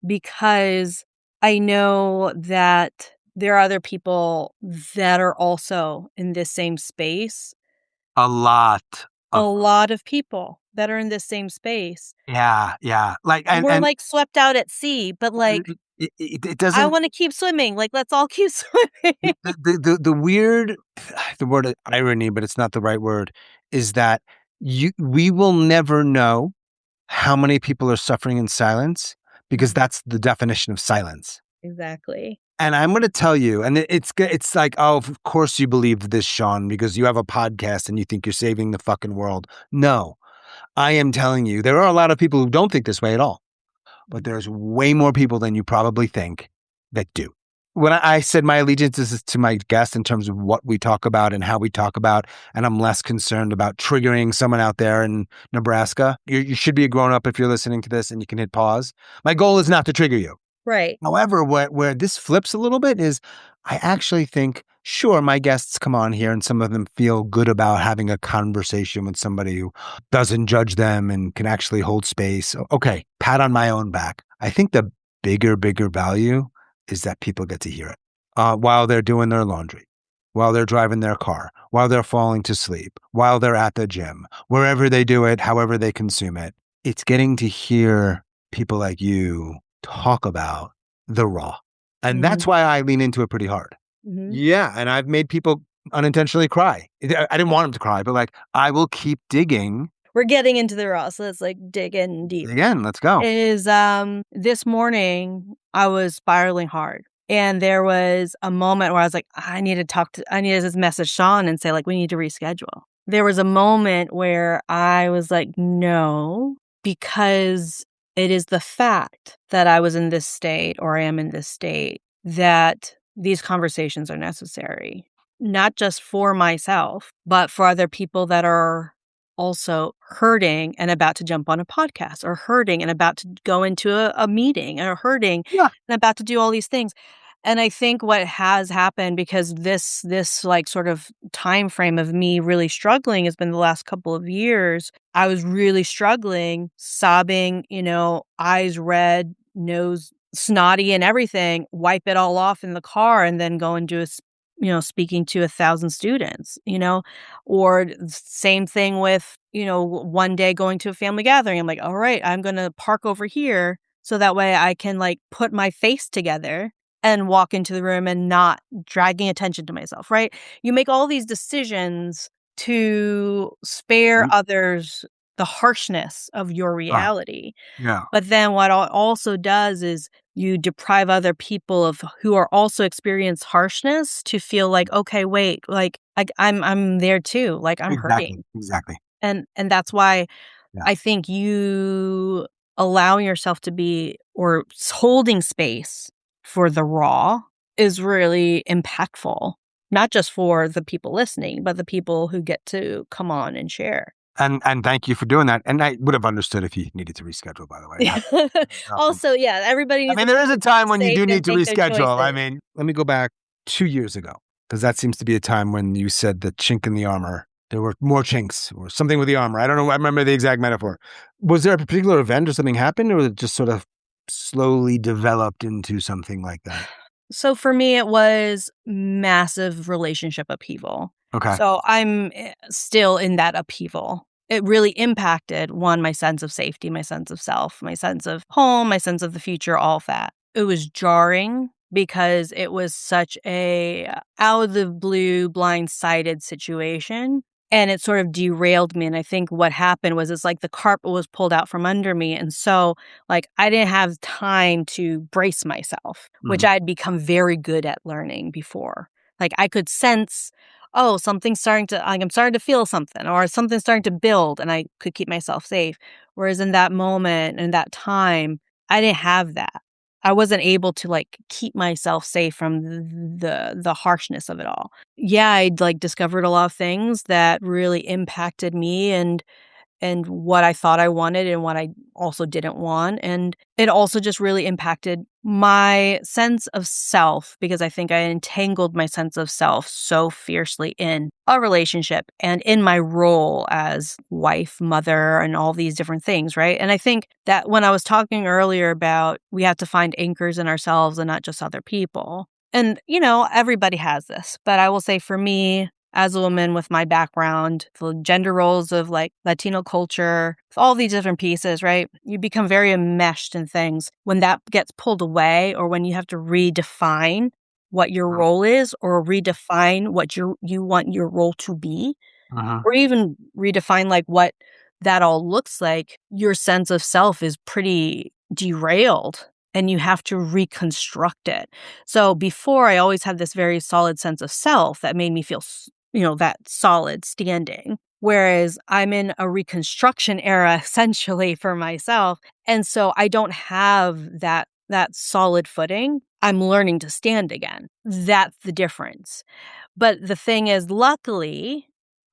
Speaker 1: because I know that there are other people that are also in this same space.
Speaker 2: A lot
Speaker 1: A
Speaker 2: of
Speaker 1: lot of people that are in this same space.
Speaker 2: yeah, yeah. Like
Speaker 1: We're,
Speaker 2: and
Speaker 1: like, swept out at sea, but, like,
Speaker 2: it
Speaker 1: I
Speaker 2: doesn't.
Speaker 1: wanna keep swimming, like, let's all keep swimming.
Speaker 2: The weird, the word irony, but it's not the right word, is that we will never know how many people are suffering in silence because
Speaker 1: Mhm.
Speaker 2: that's the definition of silence.
Speaker 1: Exactly.
Speaker 2: And I'm going to tell you, and it's like, oh, of course you believe this, Sean, because you have a podcast and you think you're saving the fucking world. No, I am telling you, there are a lot of people who don't think this way at all, but
Speaker 1: Mhm.
Speaker 2: there's way more people than you probably think that do. When I said my allegiance is to my guest in terms of what we talk about and how we talk about, and I'm less concerned about triggering someone out there in Nebraska. You should be a grown up if you're listening to this and you can hit pause. My goal is not to trigger you.
Speaker 1: Right.
Speaker 2: However, where this flips a little bit is I actually think, sure, my guests come on here and some of them feel good about having a conversation with somebody who doesn't judge them and can actually hold space. Okay, pat on my own back. I think the bigger value is that people get to hear it while they're doing their laundry, while they're driving their car, while they're falling to sleep, while they're at the gym, wherever they do it, however they consume it. It's getting to hear people like you talk about the raw. And that's
Speaker 1: Mhm.
Speaker 2: why I lean into it pretty hard.
Speaker 1: Mhm.
Speaker 2: Yeah. And I've made people unintentionally cry. I didn't want them to cry, but like, I will keep digging.
Speaker 1: We're getting into the raw, so let's, like, dig in deep.
Speaker 2: Again, let's go.
Speaker 1: This morning, I was spiraling hard, and there was a moment where I was like, I need to message Sean and say, like, "We need to reschedule." there was a moment where I was like, no, because it is the fact that I was in this state or I am in this state that these conversations are necessary, not just for myself, but for other people that are also hurting and about to jump on a podcast or hurting and about to go into a meeting or hurting
Speaker 2: Yeah.
Speaker 1: and about to do all these things. And I think what has happened because this like sort of time frame of me really struggling has been the last couple of years. I was really struggling, sobbing, eyes red, nose snotty and everything, wipe it all off in the car and then go and do speaking to 1,000 students, or same thing with, one day going to a family gathering. I'm like, all right, I'm going to park over here so that way I can like put my face together and walk into the room and not dragging attention to myself, right? You make all these decisions to spare others the harshness of your
Speaker 2: Right.
Speaker 1: reality.
Speaker 2: Yeah.
Speaker 1: But then what it also does is you deprive other people of who are also experience harshness to feel like, okay, wait, like I'm there too, like I'm hurting.
Speaker 2: Exactly.
Speaker 1: And that's why
Speaker 2: Yeah.
Speaker 1: I think you allowing yourself to be or holding space for the raw is really impactful, not just for the people listening, but the people who get to come on and share.
Speaker 2: And thank you for doing that. And I would have understood if you needed to reschedule, by the way.
Speaker 1: Also, yeah, everybody
Speaker 2: I
Speaker 1: needs
Speaker 2: mean,
Speaker 1: to
Speaker 2: there is a time when you
Speaker 1: safe
Speaker 2: do
Speaker 1: and
Speaker 2: need to
Speaker 1: make their
Speaker 2: reschedule. I
Speaker 1: choices.
Speaker 2: mean, let me go back 2 years ago, because that seems to be a time when you said the chink in the armor. There were more chinks or something with the armor. I don't know. I remember the exact metaphor. Was there a particular event or something happened, or it just sort of slowly developed into something like that?
Speaker 1: So for me, it was massive relationship upheaval.
Speaker 2: Okay.
Speaker 1: So I'm still in that upheaval. It really impacted, one, my sense of safety, my sense of self, my sense of home, my sense of the future, all of that. It was jarring because it was such a out of the blue, blindsided situation. And it sort of derailed me. And I think what happened was it's like the carpet was pulled out from under me. And so like I didn't have time to brace myself, which I'd become very good at learning before. Like I could sense, oh, something's starting to like I'm starting to feel something or something's starting to build and I could keep myself safe. Whereas in that moment and that time, I didn't have that. I wasn't able to like keep myself safe from the harshness of it all. Yeah, I'd like discovered a lot of things that really impacted me and what I thought I wanted and what I also didn't want. And it also just really impacted my sense of self because I think I entangled my sense of self so fiercely in a relationship and in my role as wife, mother, and all these different things, right? And I think that when I was talking earlier about we have to find anchors in ourselves and not just other people. And, everybody has this, but I will say for me, as a woman with my background, the gender roles of like Latino culture, all these different pieces, right? You become very enmeshed in things. When that gets pulled away or when you have to redefine what your role is or redefine what you want your role to be, or even redefine like what that all looks like, your sense of self is pretty derailed and you have to reconstruct it. So before I always had this very solid sense of self that made me feel that solid standing. Whereas I'm in a reconstruction era essentially for myself. And so I don't have that solid footing. I'm learning to stand again. That's the difference. But the thing is, luckily,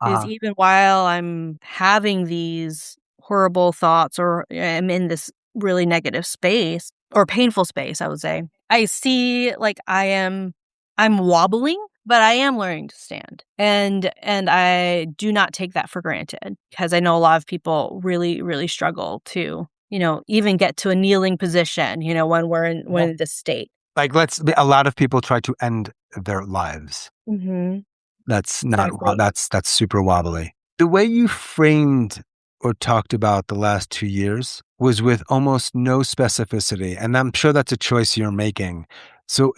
Speaker 1: is even while I'm having these horrible thoughts or am in this really negative space or painful space, I would say, I see like I'm wobbling, but I am learning to stand. And I do not take that for granted because I know a lot of people really, really struggle to, even get to a kneeling position, when we're in this state.
Speaker 2: Like a lot of people try to end their lives.
Speaker 1: Mm-hmm.
Speaker 2: That's not,
Speaker 1: Exactly.
Speaker 2: that's super wobbly. The way you framed or talked about the last 2 years was with almost no specificity. And I'm sure that's a choice you're making. So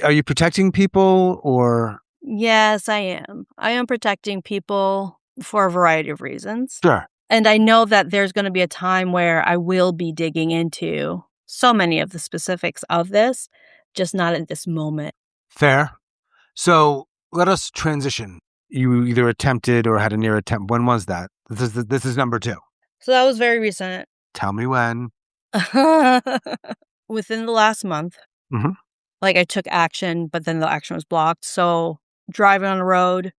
Speaker 2: are you protecting people or?
Speaker 1: Yes, I am. I am protecting people for a variety of reasons.
Speaker 2: Sure.
Speaker 1: And I know that there's going to be a time where I will be digging into so many of the specifics of this, just not at this moment.
Speaker 2: Fair. So let us transition you either attempted or had a near attempt. When was that? This is number 2.
Speaker 1: So that was very recent.
Speaker 2: Tell me when.
Speaker 1: Within the last month,
Speaker 2: Mhm.
Speaker 1: like I took action, but then the action was blocked. So driving on the road,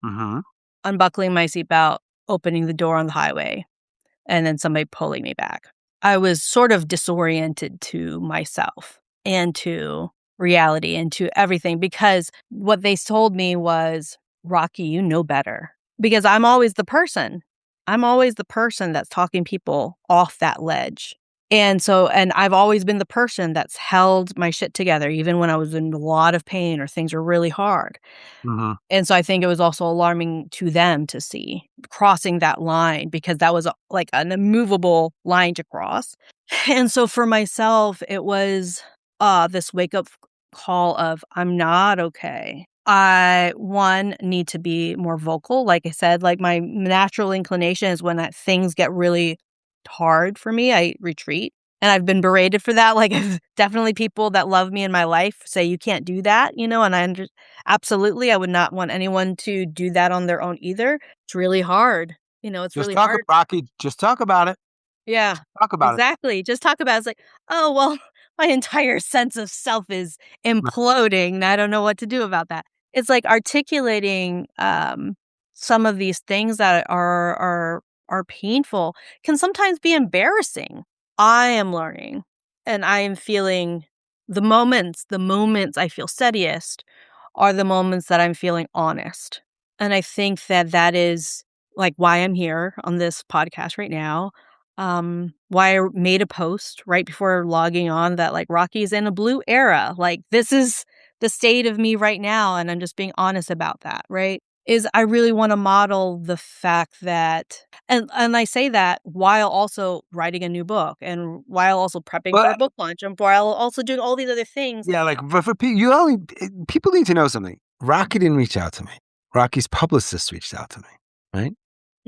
Speaker 2: Mhm.
Speaker 1: unbuckling my seatbelt, opening the door on the highway, and then somebody pulling me back. I was sort of disoriented to myself and to reality and to everything because what they told me was, Rocky, you know better. Because I'm always the person. I'm always the person that's talking people off that ledge. And I've always been the person that's held my shit together, even when I was in a lot of pain or things were really hard.
Speaker 2: Mhm.
Speaker 1: And so I think it was also alarming to them to see crossing that line because that was like an immovable line to cross. And so for myself, it was this wake up call of I'm not okay. I, one, need to be more vocal. Like I said, like my natural inclination is when things get really hard for me, I retreat. And I've been berated for that. Like, definitely people that love me in my life say you can't do that, and absolutely, I would not want anyone to do that on their own either. It's really hard. It's
Speaker 2: Just
Speaker 1: really
Speaker 2: talk,
Speaker 1: hard.
Speaker 2: Rocky. Just talk about it.
Speaker 1: Yeah,
Speaker 2: Talk about it.
Speaker 1: exactly. Just talk about it. It's like, oh, well, my entire sense of self is imploding. And I don't know what to do about that. It's like articulating some of these things that are painful can sometimes be embarrassing. I am learning and I am feeling the moments I feel steadiest are the moments that I'm feeling honest. And I think that is like why I'm here on this podcast right now. Why I made a post right before logging on that like Rocky's in a blue era. Like this is the state of me right now. And I'm just being honest about that, right? Is I really want to model the fact that and I say that while also writing a new book and while also prepping for
Speaker 2: Well,
Speaker 1: a book launch and while also doing all these other things.
Speaker 2: yeah, like for people need to know something. Rocky didn't reach out to me. Rocky's publicist reached out to me, right?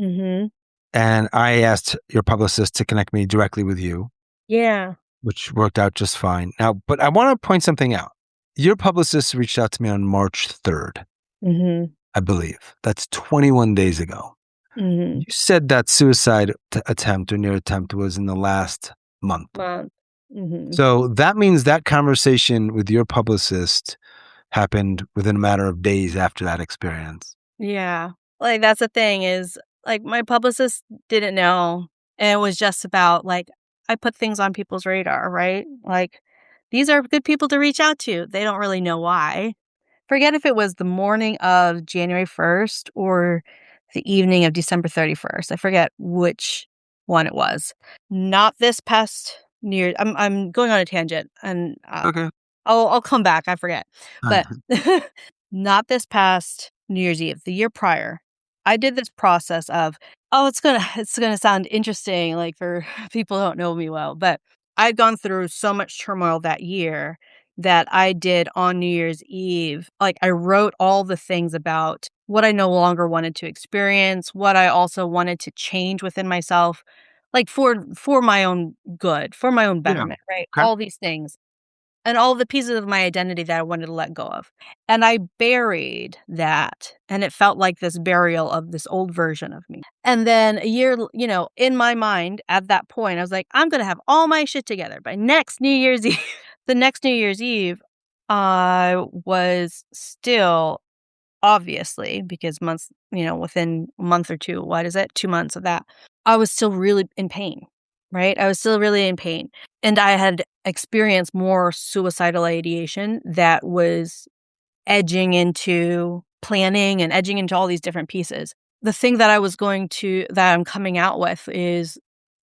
Speaker 1: Mhm.
Speaker 2: And I asked your publicist to connect me directly with you,
Speaker 1: Yeah.
Speaker 2: which worked out just fine. Now, but I want to point something out. Your publicist reached out to me on March 3rd,
Speaker 1: Mhm.
Speaker 2: I believe. That's 21 days ago.
Speaker 1: Mhm.
Speaker 2: You said that suicide attempt or near attempt was in the last month.
Speaker 1: Month. Mhm.
Speaker 2: So that means that conversation with your publicist happened within a matter of days after that experience.
Speaker 1: Yeah. Like, that's the thing is, like, my publicist didn't know, and it was just about, like, I put things on people's radar, right? Like, these are good people to reach out to. They don't really know why. Forget if it was the morning of January 1st or the evening of December 31st. I forget which one it was. Not this past New Year. I'm going on a tangent, and,
Speaker 2: Okay.
Speaker 1: I'll come back, I forget.
Speaker 2: Fine.
Speaker 1: But not this past New Year's Eve, the year prior, I did this process of, it's gonna sound interesting, like, for people who don't know me well, but I'd gone through so much turmoil that year that I did on New Year's Eve. Like, I wrote all the things about what I no longer wanted to experience, what I also wanted to change within myself, like, for my own good, for my own
Speaker 2: Yeah.
Speaker 1: betterment, right?
Speaker 2: Okay.
Speaker 1: All these things. And all the pieces of my identity that I wanted to let go of. And I buried that, and it felt like this burial of this old version of me. And then a year, in my mind at that point, I was like, I'm gonna have all my shit together by next New Year's Eve. The next New Year's Eve, I was still obviously because months, within a month or two, what is it? 2 months of that, I was still really in pain, right? I was still really in pain. And I had experienced more suicidal ideation that was edging into planning and edging into all these different pieces. The thing that I'm coming out with is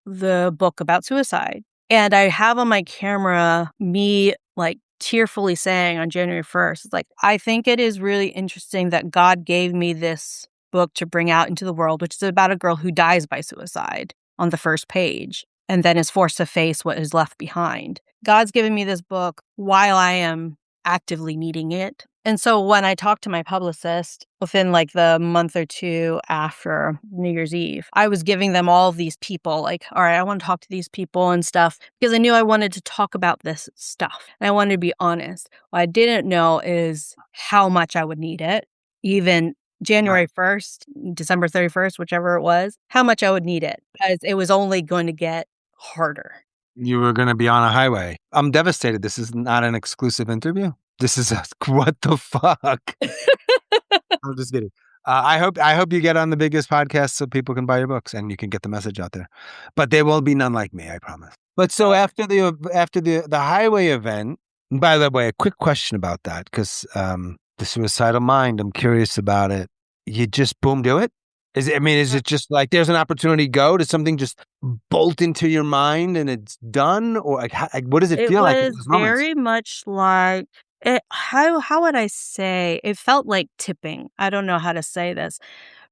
Speaker 1: the book about suicide. And I have on my camera me like tearfully saying on January 1st, it's like, I think it is really interesting that God gave me this book to bring out into the world, which is about a girl who dies by suicide on the first page and then is forced to face what is left behind. God's given me this book while I am actively needing it. And so when I talked to my publicist within like the month or two after New Year's Eve, I was giving them all of these people like, all right, I want to talk to these people and stuff because I knew I wanted to talk about this stuff and I wanted to be honest. What I didn't know is how much I would need it, even January 1st, December 31st, whichever it was, how much I would need it, because it was only going to get harder.
Speaker 2: You were going to be on a highway. I'm devastated. This is not an exclusive interview. This is what the fuck? I'm just kidding. I hope you get on the biggest podcast so people can buy your books and you can get the message out there. But there will be none like me, I promise. But so after the highway event, and by the way, a quick question about that, because the suicidal mind, I'm curious about it. You just boom do it? Is it just like there's an opportunity go? Does something just bolt into your mind and it's done? Or like, what does it feel like in
Speaker 1: was
Speaker 2: those moments?
Speaker 1: very much like how would I say? It felt like tipping. I don't know how to say this,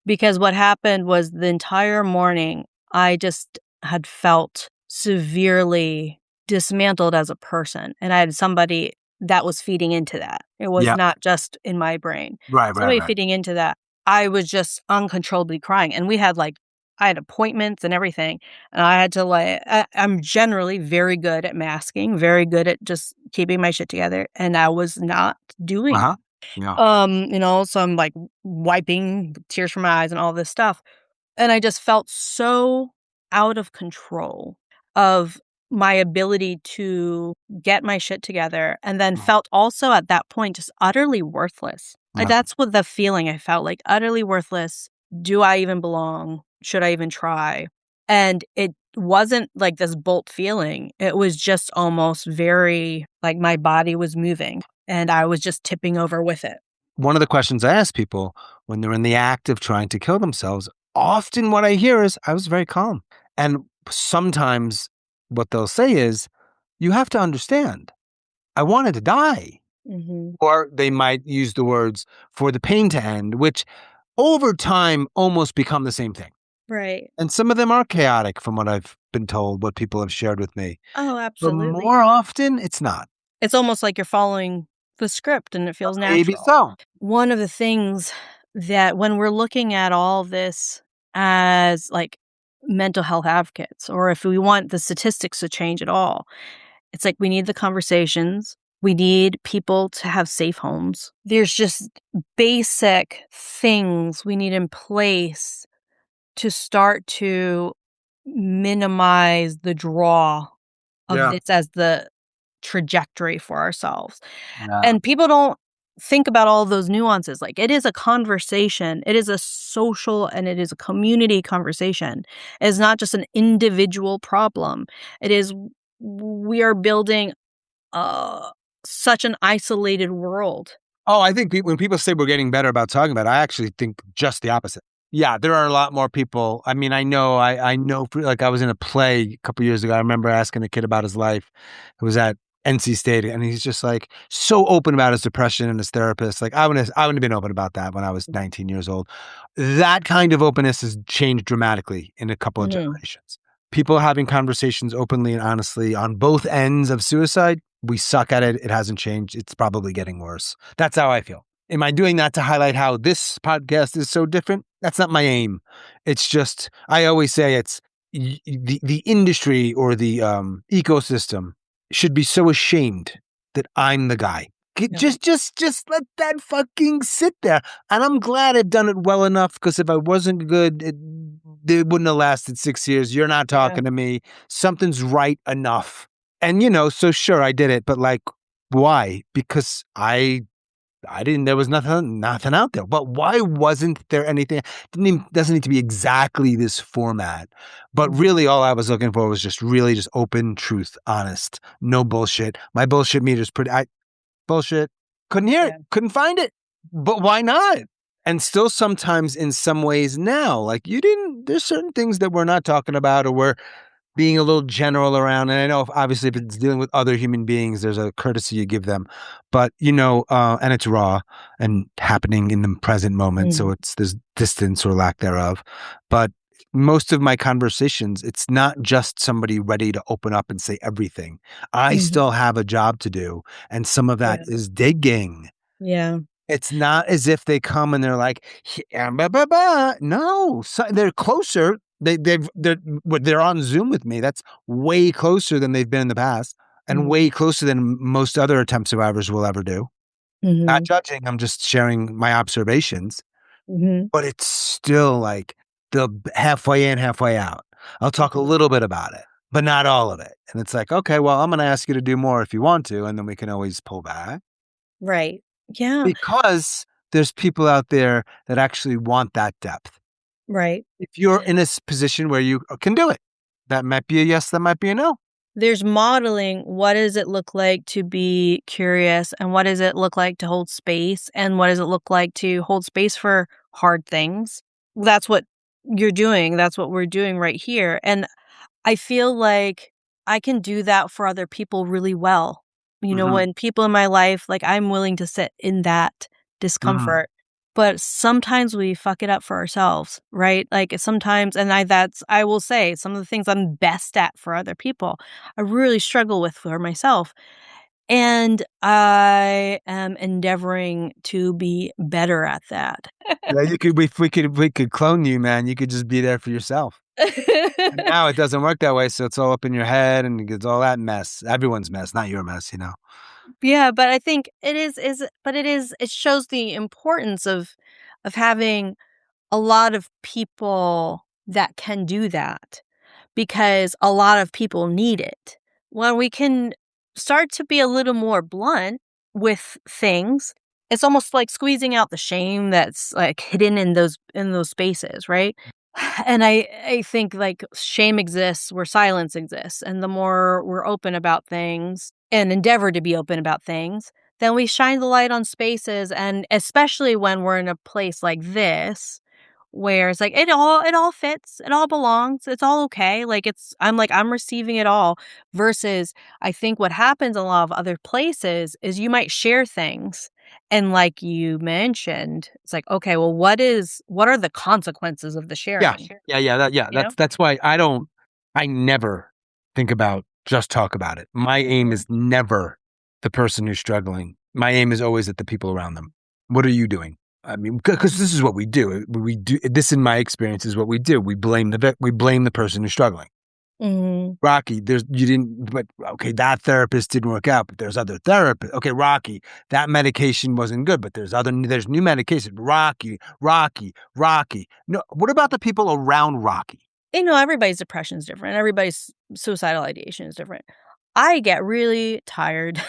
Speaker 1: because what happened was the entire morning I just had felt severely dismantled as a person, and I had somebody that was feeding into that. It was
Speaker 2: Yeah.
Speaker 1: not just in my brain.
Speaker 2: Right.
Speaker 1: Somebody feeding into that. I was just uncontrollably crying, and I had appointments and everything, and I had to I'm generally very good at masking, very good at just keeping my shit together, and I was not doing it.
Speaker 2: Yeah.
Speaker 1: So I'm like wiping tears from my eyes and all this stuff. And I just felt so out of control of my ability to get my shit together, and then felt also at that point just utterly worthless. Like,
Speaker 2: Yeah.
Speaker 1: that's what the feeling I felt, like utterly worthless. Do I even belong? Should I even try? And it wasn't like this bolt feeling. It was just almost very like my body was moving and I was just tipping over with it.
Speaker 2: One of the questions I ask people when they're in the act of trying to kill themselves, often what I hear is, I was very calm. And sometimes what they'll say is, you have to understand, I wanted to die.
Speaker 1: Mm-hmm.
Speaker 2: Or they might use the words for the pain to end, which over time almost become the same thing.
Speaker 1: Right.
Speaker 2: And some of them are chaotic from what I've been told, what people have shared with me.
Speaker 1: Oh,
Speaker 2: But
Speaker 1: absolutely.
Speaker 2: more often, it's not.
Speaker 1: It's almost like you're following the script and it feels natural.
Speaker 2: Maybe so.
Speaker 1: One of the things that when we're looking at all this as like mental health advocates, or if we want the statistics to change at all, it's like we need the conversations. We need people to have safe homes. There's just basic things we need in place to start to minimize the draw of this as the trajectory for ourselves.
Speaker 2: Yeah.
Speaker 1: And people don't think about all those nuances. Like, it is a conversation. It is a social and it is a community conversation. It's not just an individual problem. It is, we are building such an isolated world.
Speaker 2: Oh, I think when people say we're getting better about talking about it, I actually think just the opposite. Yeah, there are a lot more people. I mean, I know, like I was in a play a couple years ago. I remember asking a kid about his life. It was at NC State, and he's just like so open about his depression and his therapist. Like I wouldn't have been open about that when I was 19 years old. That kind of openness has changed dramatically in a couple of generations. People having conversations openly and honestly on both ends of suicide. We suck at it. It hasn't changed. It's probably getting worse. That's how I feel. Am I doing that to highlight how this podcast is so different? That's not my aim. It's just, I always say it's the industry or the ecosystem should be so ashamed that I'm the guy. Just let that fucking sit there. And I'm glad I've done it well enough, because if I wasn't good, it wouldn't have lasted 6 years. You're not talking to me. Something's right enough. And, so sure, I did it, but like, why? Because I didn't, there was nothing out there. But why wasn't there anything? Doesn't need to be exactly this format. But really all I was looking for was just open truth, honest, no bullshit. My bullshit meter's bullshit. Couldn't hear it, couldn't find it. But why not? And still sometimes in some ways now, like there's certain things that we're not talking about, or we're being a little general around. And I know obviously if it's dealing with other human beings, there's a courtesy you give them, but and it's raw and happening in the present moment. So there's distance or lack thereof. But most of my conversations, it's not just somebody ready to open up and say everything. I still have a job to do. And some of that is digging.
Speaker 1: Yeah.
Speaker 2: It's not as if they come and they're like, no, they're closer. They're on Zoom with me. That's way closer than they've been in the past, and way closer than most other attempt survivors will ever do. Not judging. I'm just sharing my observations.
Speaker 1: Mhm.
Speaker 2: but it's still like the halfway in, halfway out. I'll talk a little bit about it, but not all of it. And it's like, okay, well, I'm going to ask you to do more if you want to, and then we can always pull back
Speaker 1: Right. Yeah.
Speaker 2: because there's people out there that actually want that depth.
Speaker 1: Right.
Speaker 2: If you're in a position where you can do it, that might be a yes, that might be a no.
Speaker 1: There's modeling what does it look like to be curious, and what does it look like to hold space, and what does it look like to hold space for hard things. That's what you're doing. That's what we're doing right here. And I feel like I can do that for other people really well.
Speaker 2: Mhm,
Speaker 1: When people in my life, like, I'm willing to sit in that
Speaker 2: mhm.
Speaker 1: discomfort, but sometimes we fuck it up for ourselves, right? Like, sometimes, and I will say some of the things I'm best at for other people, I really struggle with for myself. And I am endeavoring to be better at that.
Speaker 2: Yeah, you could we could clone you, man. You could just be there for yourself. And now it doesn't work that way, so it's all up in your head and it's all that mess. Everyone's mess, not your mess, you know?
Speaker 1: Yeah, but I think it shows the importance of having a lot of people that can do that, because a lot of people need it. When we can start to be a little more blunt with things, it's almost like squeezing out the shame that's, like, hidden in those spaces, right? And I think, like, shame exists where silence exists, and the more we're open about things and endeavor to be open about things, then we shine the light on spaces, and especially when we're in a place like this, where it's like it all fits, it all belongs, it's all okay, like, I'm receiving it all, versus I think what happens in a lot of other places is you might share things, and like you mentioned, it's like, "Okay, well, what are the consequences of the
Speaker 2: Yeah.
Speaker 1: sharing?"
Speaker 2: Yeah,
Speaker 1: You know?
Speaker 2: that's why I never think about just talk about it. My aim
Speaker 1: Mhm.
Speaker 2: is never the person who's struggling. My aim is always at the people around them. What are you doing? I mean, because this is what we do. We do this in my experience is what we do. We blame the person who's struggling.
Speaker 1: Mhm.
Speaker 2: Rocky, there's you didn't but okay, that therapist didn't work out, but there's other therapists. Okay, Rocky, that medication wasn't good, but there's new medication. Rocky. No, what about the people around Rocky?
Speaker 1: Everybody's depression is different, everybody's suicidal ideation is different. I get really tired.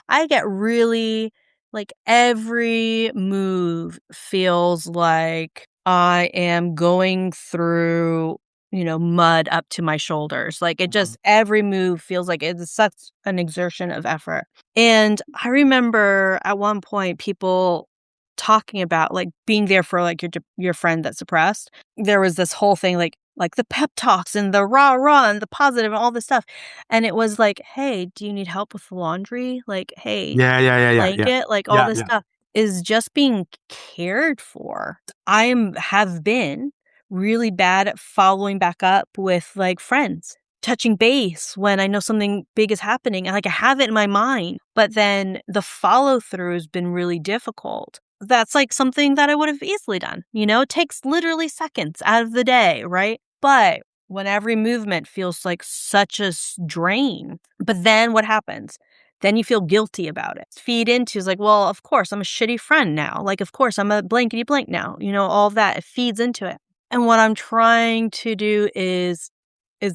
Speaker 1: I get really like, every move feels like I am going through, mud up to my shoulders. Like, it
Speaker 2: Mhm.
Speaker 1: just every move feels like it's such an exertion of effort. And I remember at one point people talking about, like, being there for, like, your friend that's depressed. There was this whole thing, like the pep talks and the rah-rah and the positive and all this stuff. And it was like, "Hey, do you need help with the laundry?" Like, "Hey,
Speaker 2: Yeah.
Speaker 1: blanket," like, all
Speaker 2: Yeah,
Speaker 1: this
Speaker 2: yeah.
Speaker 1: stuff is just being cared for. Have been really bad at following back up with, like, friends, touching base when I know something big is happening, and, like, I have it in my mind, but then the follow through has been really difficult. That's, like, something that I would have easily done, It takes literally seconds out of the day, right? But when every movement feels like such a drain, but then what happens? Then you feel guilty about it. Feed into is like, well, of course, I'm a shitty friend now. Like, of course, I'm a blankety blank now. All of that. It feeds into it. And what I'm trying to do is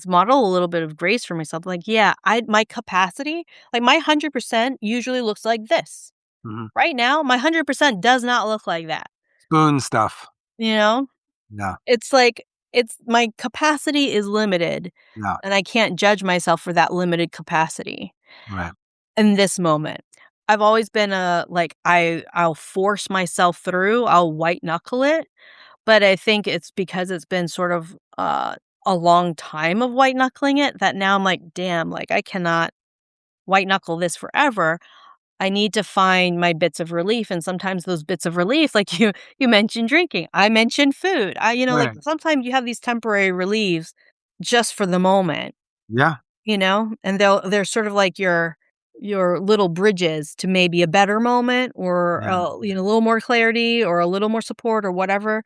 Speaker 1: model a little bit of grace for myself. Like, yeah, my capacity, like my 100% usually looks like this.
Speaker 2: Mhm.
Speaker 1: Right now, my 100% does not look like that.
Speaker 2: Spoon stuff.
Speaker 1: You know?
Speaker 2: No,
Speaker 1: It's like it's my capacity is limited,
Speaker 2: no,
Speaker 1: and I can't judge myself for that limited capacity
Speaker 2: right.
Speaker 1: in this moment. I've always been a like I'll force myself through, I'll white knuckle it, but I think it's because it's been sort of a long time of white knuckling it that now I'm like, damn, like I cannot white knuckle this forever. I need to find my bits of relief, and sometimes those bits of relief, like you mentioned drinking, I mentioned food. Like,
Speaker 2: Right.
Speaker 1: sometimes you have these temporary reliefs just for the moment,
Speaker 2: Yeah.
Speaker 1: and they're sort of like your little bridges to maybe a better moment, or,
Speaker 2: Yeah.
Speaker 1: a little more clarity or a little more support or whatever,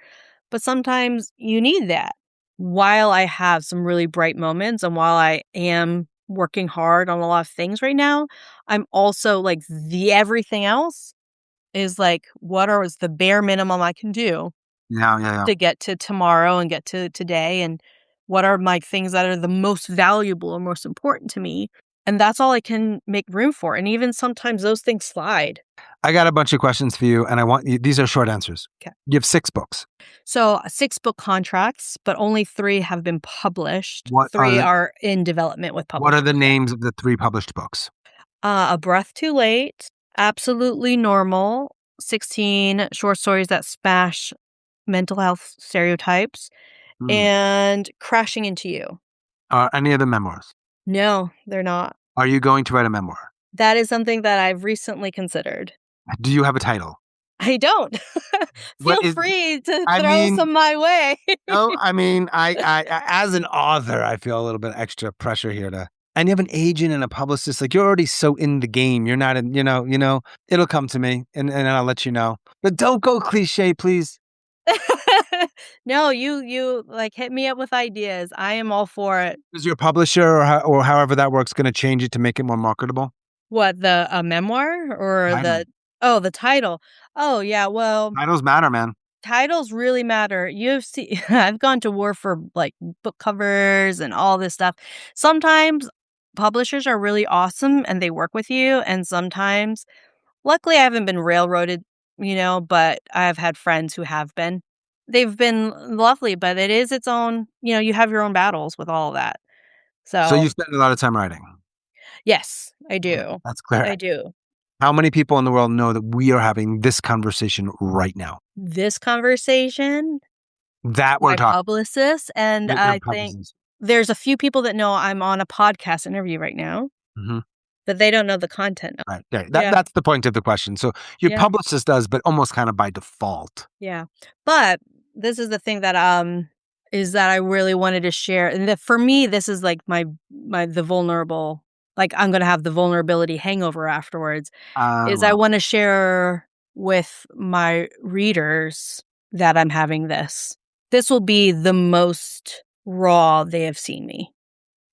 Speaker 1: but sometimes you need that. While I have some really bright moments and while I am working hard on a lot of things right now, I'm also like the everything else. is like, what is the bare minimum I can do
Speaker 2: Yeah.
Speaker 1: to get to tomorrow and get to today, and what are my things that are the most valuable and most important to me, and that's all I can make room for, and even sometimes those things slide.
Speaker 2: I got a bunch of questions for you, and I want you, these are short answers.
Speaker 1: 'Kay.
Speaker 2: You have 6 books.
Speaker 1: So, 6 book contracts, but only 3 have been published.
Speaker 2: What
Speaker 1: 3 are in development with
Speaker 2: What are the
Speaker 1: publishers.
Speaker 2: names of the 3 published books?
Speaker 1: A Breath Too Late, Absolutely Normal, 16 short stories that smash mental health stereotypes,
Speaker 2: Hmm.
Speaker 1: and Crashing Into You.
Speaker 2: Are any of the memoirs?
Speaker 1: No, they're not.
Speaker 2: Are you going to write a memoir?
Speaker 1: That is something that I've recently considered.
Speaker 2: Do you have a title?
Speaker 1: I don't. Feel
Speaker 2: What is
Speaker 1: free to
Speaker 2: I
Speaker 1: throw
Speaker 2: mean,
Speaker 1: some my way.
Speaker 2: no, I mean, as an author, I feel a little bit extra pressure here to. And you have an agent and a publicist. Like, you're already so in the game. You're not in. It'll come to me, and I'll let you know. But don't go cliche, please.
Speaker 1: No, you like hit me up with ideas. I am all for it.
Speaker 2: Is your publisher or however that works going to change it to make it more marketable?
Speaker 1: What, the a memoir or
Speaker 2: Title.
Speaker 1: the title? Oh yeah, well,
Speaker 2: Titles matter, man.
Speaker 1: titles really matter. You've seen I've gone to war for like book covers and all this stuff. Sometimes publishers are really awesome and they work with you, and sometimes, luckily, I haven't been railroaded, but I've had friends who have been. They've been lovely, but it is its own, you have your own battles with all of that.
Speaker 2: So
Speaker 1: So,
Speaker 2: you spend a lot of time writing.
Speaker 1: yes, I do.
Speaker 2: That's clear.
Speaker 1: I do.
Speaker 2: How many people in the world know that we are having this conversation right now?
Speaker 1: This conversation,
Speaker 2: That we're
Speaker 1: my
Speaker 2: talking.
Speaker 1: publicist, and
Speaker 2: Your
Speaker 1: I think
Speaker 2: publicist.
Speaker 1: there's a few people that know I'm on a podcast interview right now,
Speaker 2: Mhm.
Speaker 1: but they don't know the content of.
Speaker 2: Right. There.
Speaker 1: Yeah.
Speaker 2: That's the point of the question. So your
Speaker 1: Yeah.
Speaker 2: publicist does, but almost kind of by default.
Speaker 1: Yeah. But this is the thing that is that I really wanted to share, and that for me this is like the vulnerable, like I'm going to have the vulnerability hangover afterwards, is I
Speaker 2: Well,
Speaker 1: want to share with my readers that I'm having this. This will be the most raw they have seen me.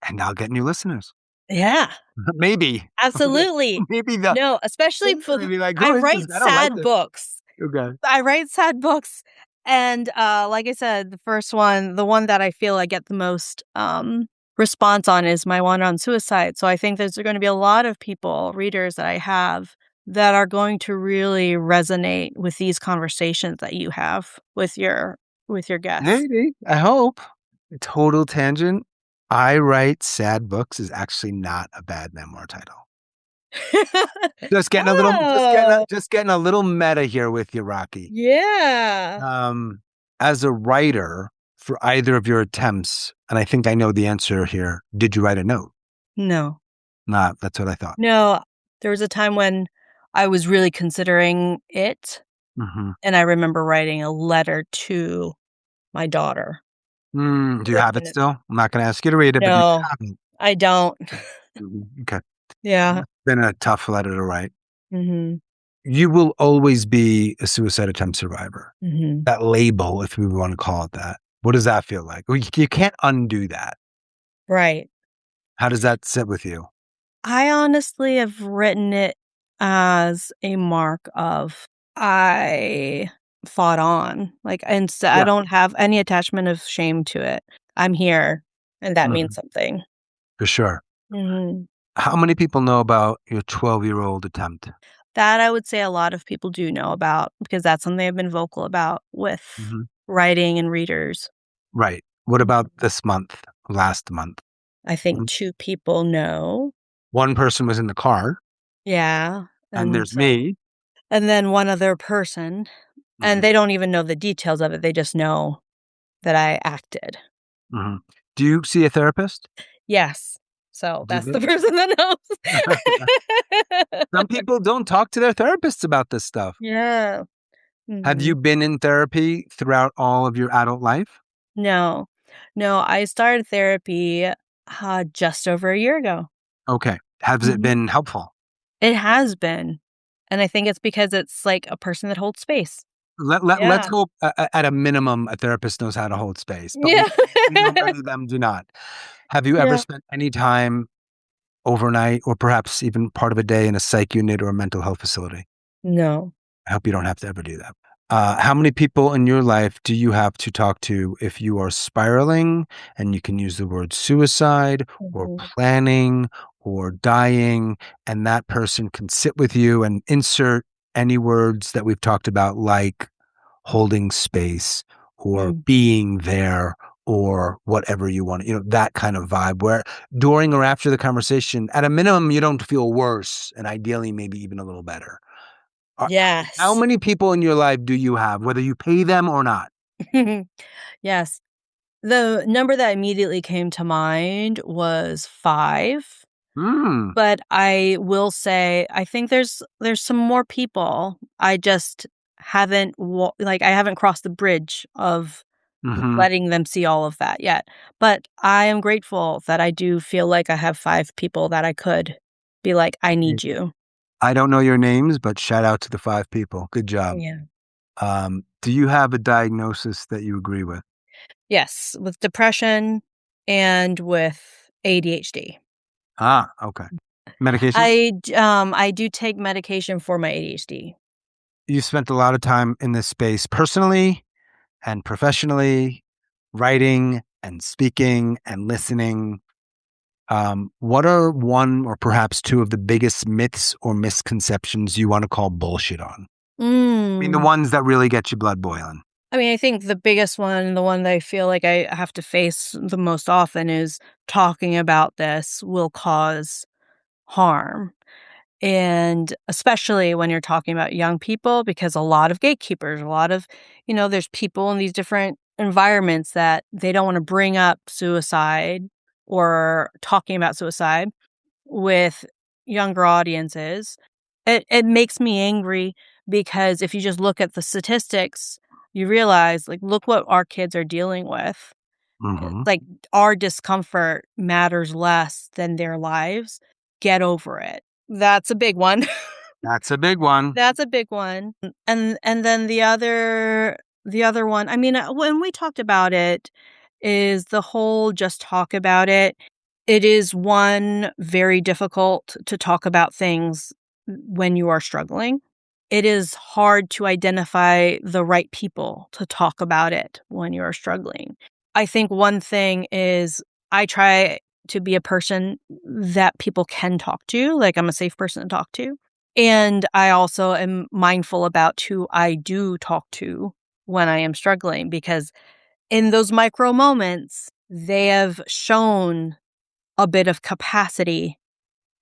Speaker 2: and I'll get new listeners.
Speaker 1: Yeah.
Speaker 2: Maybe.
Speaker 1: Absolutely.
Speaker 2: Maybe the.
Speaker 1: No, especially for
Speaker 2: Maybe like,
Speaker 1: I
Speaker 2: who is
Speaker 1: write
Speaker 2: this? I don't like
Speaker 1: sad
Speaker 2: this.
Speaker 1: books.
Speaker 2: Okay.
Speaker 1: I write sad books, and, like I said, the first one, the one that I feel I get the most, response on is my one on suicide, so I think there's gonna be a lot of people, readers that I have, that are going to really resonate with these conversations that you have with your guests.
Speaker 2: Maybe. I hope. A total tangent. I write sad books is actually not a bad memoir title. Just getting a little,
Speaker 1: Oh.
Speaker 2: just getting a little meta here with you, Rocky.
Speaker 1: Yeah.
Speaker 2: As a writer, for either of your attempts, and I think I know the answer here, did you write a note?
Speaker 1: No.
Speaker 2: Nah, that's what I thought.
Speaker 1: No, there was a time when I was really considering it,
Speaker 2: Mm-hmm.
Speaker 1: and I remember writing a letter to my daughter.
Speaker 2: Do you have it
Speaker 1: Written it.
Speaker 2: still? I'm not going to ask you to read it, but
Speaker 1: No.
Speaker 2: you have it.
Speaker 1: I don't.
Speaker 2: Okay.
Speaker 1: Yeah.
Speaker 2: Been a tough letter to write.
Speaker 1: Mhm.
Speaker 2: You will always be a suicide attempt survivor.
Speaker 1: Mhm.
Speaker 2: That label, if we want to call it that. What does that feel like? Well, you can't undo that.
Speaker 1: Right.
Speaker 2: How does that sit with you?
Speaker 1: I honestly have written it as a mark of I fought on. Like, and so I
Speaker 2: Yeah.
Speaker 1: don't have any attachment of shame to it. I'm here, and that means something.
Speaker 2: For sure.
Speaker 1: Mhm.
Speaker 2: How many people know about your 12-year-old attempt?
Speaker 1: That I would say a lot of people do know about, because that's something I've been vocal about with
Speaker 2: Mhm.
Speaker 1: writing and readers.
Speaker 2: Right. What about this month, last month?
Speaker 1: I think 2 people know.
Speaker 2: One person was in the car,
Speaker 1: Yeah.
Speaker 2: and there's
Speaker 1: so-
Speaker 2: me.
Speaker 1: And then one other person, and
Speaker 2: Mhm.
Speaker 1: they don't even know the details of it. They just know that I acted.
Speaker 2: Mhm. Do you see a therapist?
Speaker 1: Yes. So
Speaker 2: Do
Speaker 1: that's
Speaker 2: they?
Speaker 1: the person that knows.
Speaker 2: Some people don't talk to their therapists about this stuff.
Speaker 1: Yeah.
Speaker 2: Have
Speaker 1: Mhm.
Speaker 2: you been in therapy throughout all of your adult life?
Speaker 1: No. No, I started therapy, just over a year ago.
Speaker 2: Okay. Has it
Speaker 1: Mhm.
Speaker 2: been helpful?
Speaker 1: It has been. And I think it's because it's like a person that holds space.
Speaker 2: Let's
Speaker 1: Yeah.
Speaker 2: hope at a minimum a therapist knows how to hold space, but
Speaker 1: Yeah.
Speaker 2: we know many of them do not. Have you ever
Speaker 1: Yeah.
Speaker 2: spent any time overnight or perhaps even part of a day in a psych unit or a mental health facility?
Speaker 1: No.
Speaker 2: I hope you don't have to ever do that. How many people in your life do you have to talk to if you are spiraling? And you can use the word suicide or
Speaker 1: Mhm.
Speaker 2: planning or dying, and that person can sit with you and insert any words that we've talked about, like holding space or
Speaker 1: Mm.
Speaker 2: being there or whatever you want, that kind of vibe where during or after the conversation, at a minimum, you don't feel worse and ideally maybe even a little better. Uh, How
Speaker 1: Yes.
Speaker 2: many people in your life do you have, whether you pay them or not?
Speaker 1: Yes. The number that immediately came to mind was 5,
Speaker 2: Mm.
Speaker 1: but I will say I think there's some more people. I just haven't I haven't crossed the bridge of
Speaker 2: Hmm.
Speaker 1: letting them see all of that yet. But I am grateful that I do feel like I have 5 people that I could be like, "I need you."
Speaker 2: I don't know your names, but shout out to the 5 people. Good job.
Speaker 1: Yeah.
Speaker 2: Do you have a diagnosis that you agree with?
Speaker 1: Yes, with depression and with ADHD.
Speaker 2: Ah, okay. Medication?
Speaker 1: I do take medication for my ADHD.
Speaker 2: You spent a lot of time in this space personally and professionally, writing and speaking and listening. What are one or perhaps two of the biggest myths or misconceptions you want to call bullshit on? I mean, the
Speaker 1: Mm.
Speaker 2: ones that really get your blood boiling.
Speaker 1: I mean, I think the biggest one, the one that I feel like I have to face the most often is talking about this will cause harm. And especially when you're talking about young people, because a lot of gatekeepers, a lot of, there's people in these different environments that they don't want to bring up suicide or talking about suicide with younger audiences. It makes me angry because if you just look at the statistics, you realize, like, look what our kids are dealing with.
Speaker 2: Hmm.
Speaker 1: Like, our discomfort matters less than their lives. Get over it. That's a big one.
Speaker 2: That's a big one.
Speaker 1: That's a big one. And then the other one, I mean, when we talked about it, is the whole just talk about it. It is one very difficult to talk about things when you are struggling. It is hard to identify the right people to talk about it when you are struggling. I think one thing is I try to be a person that people can talk to, like I'm a safe person to talk to. And I also am mindful about who I do talk to when I am struggling because in those micro moments, they have shown a bit of capacity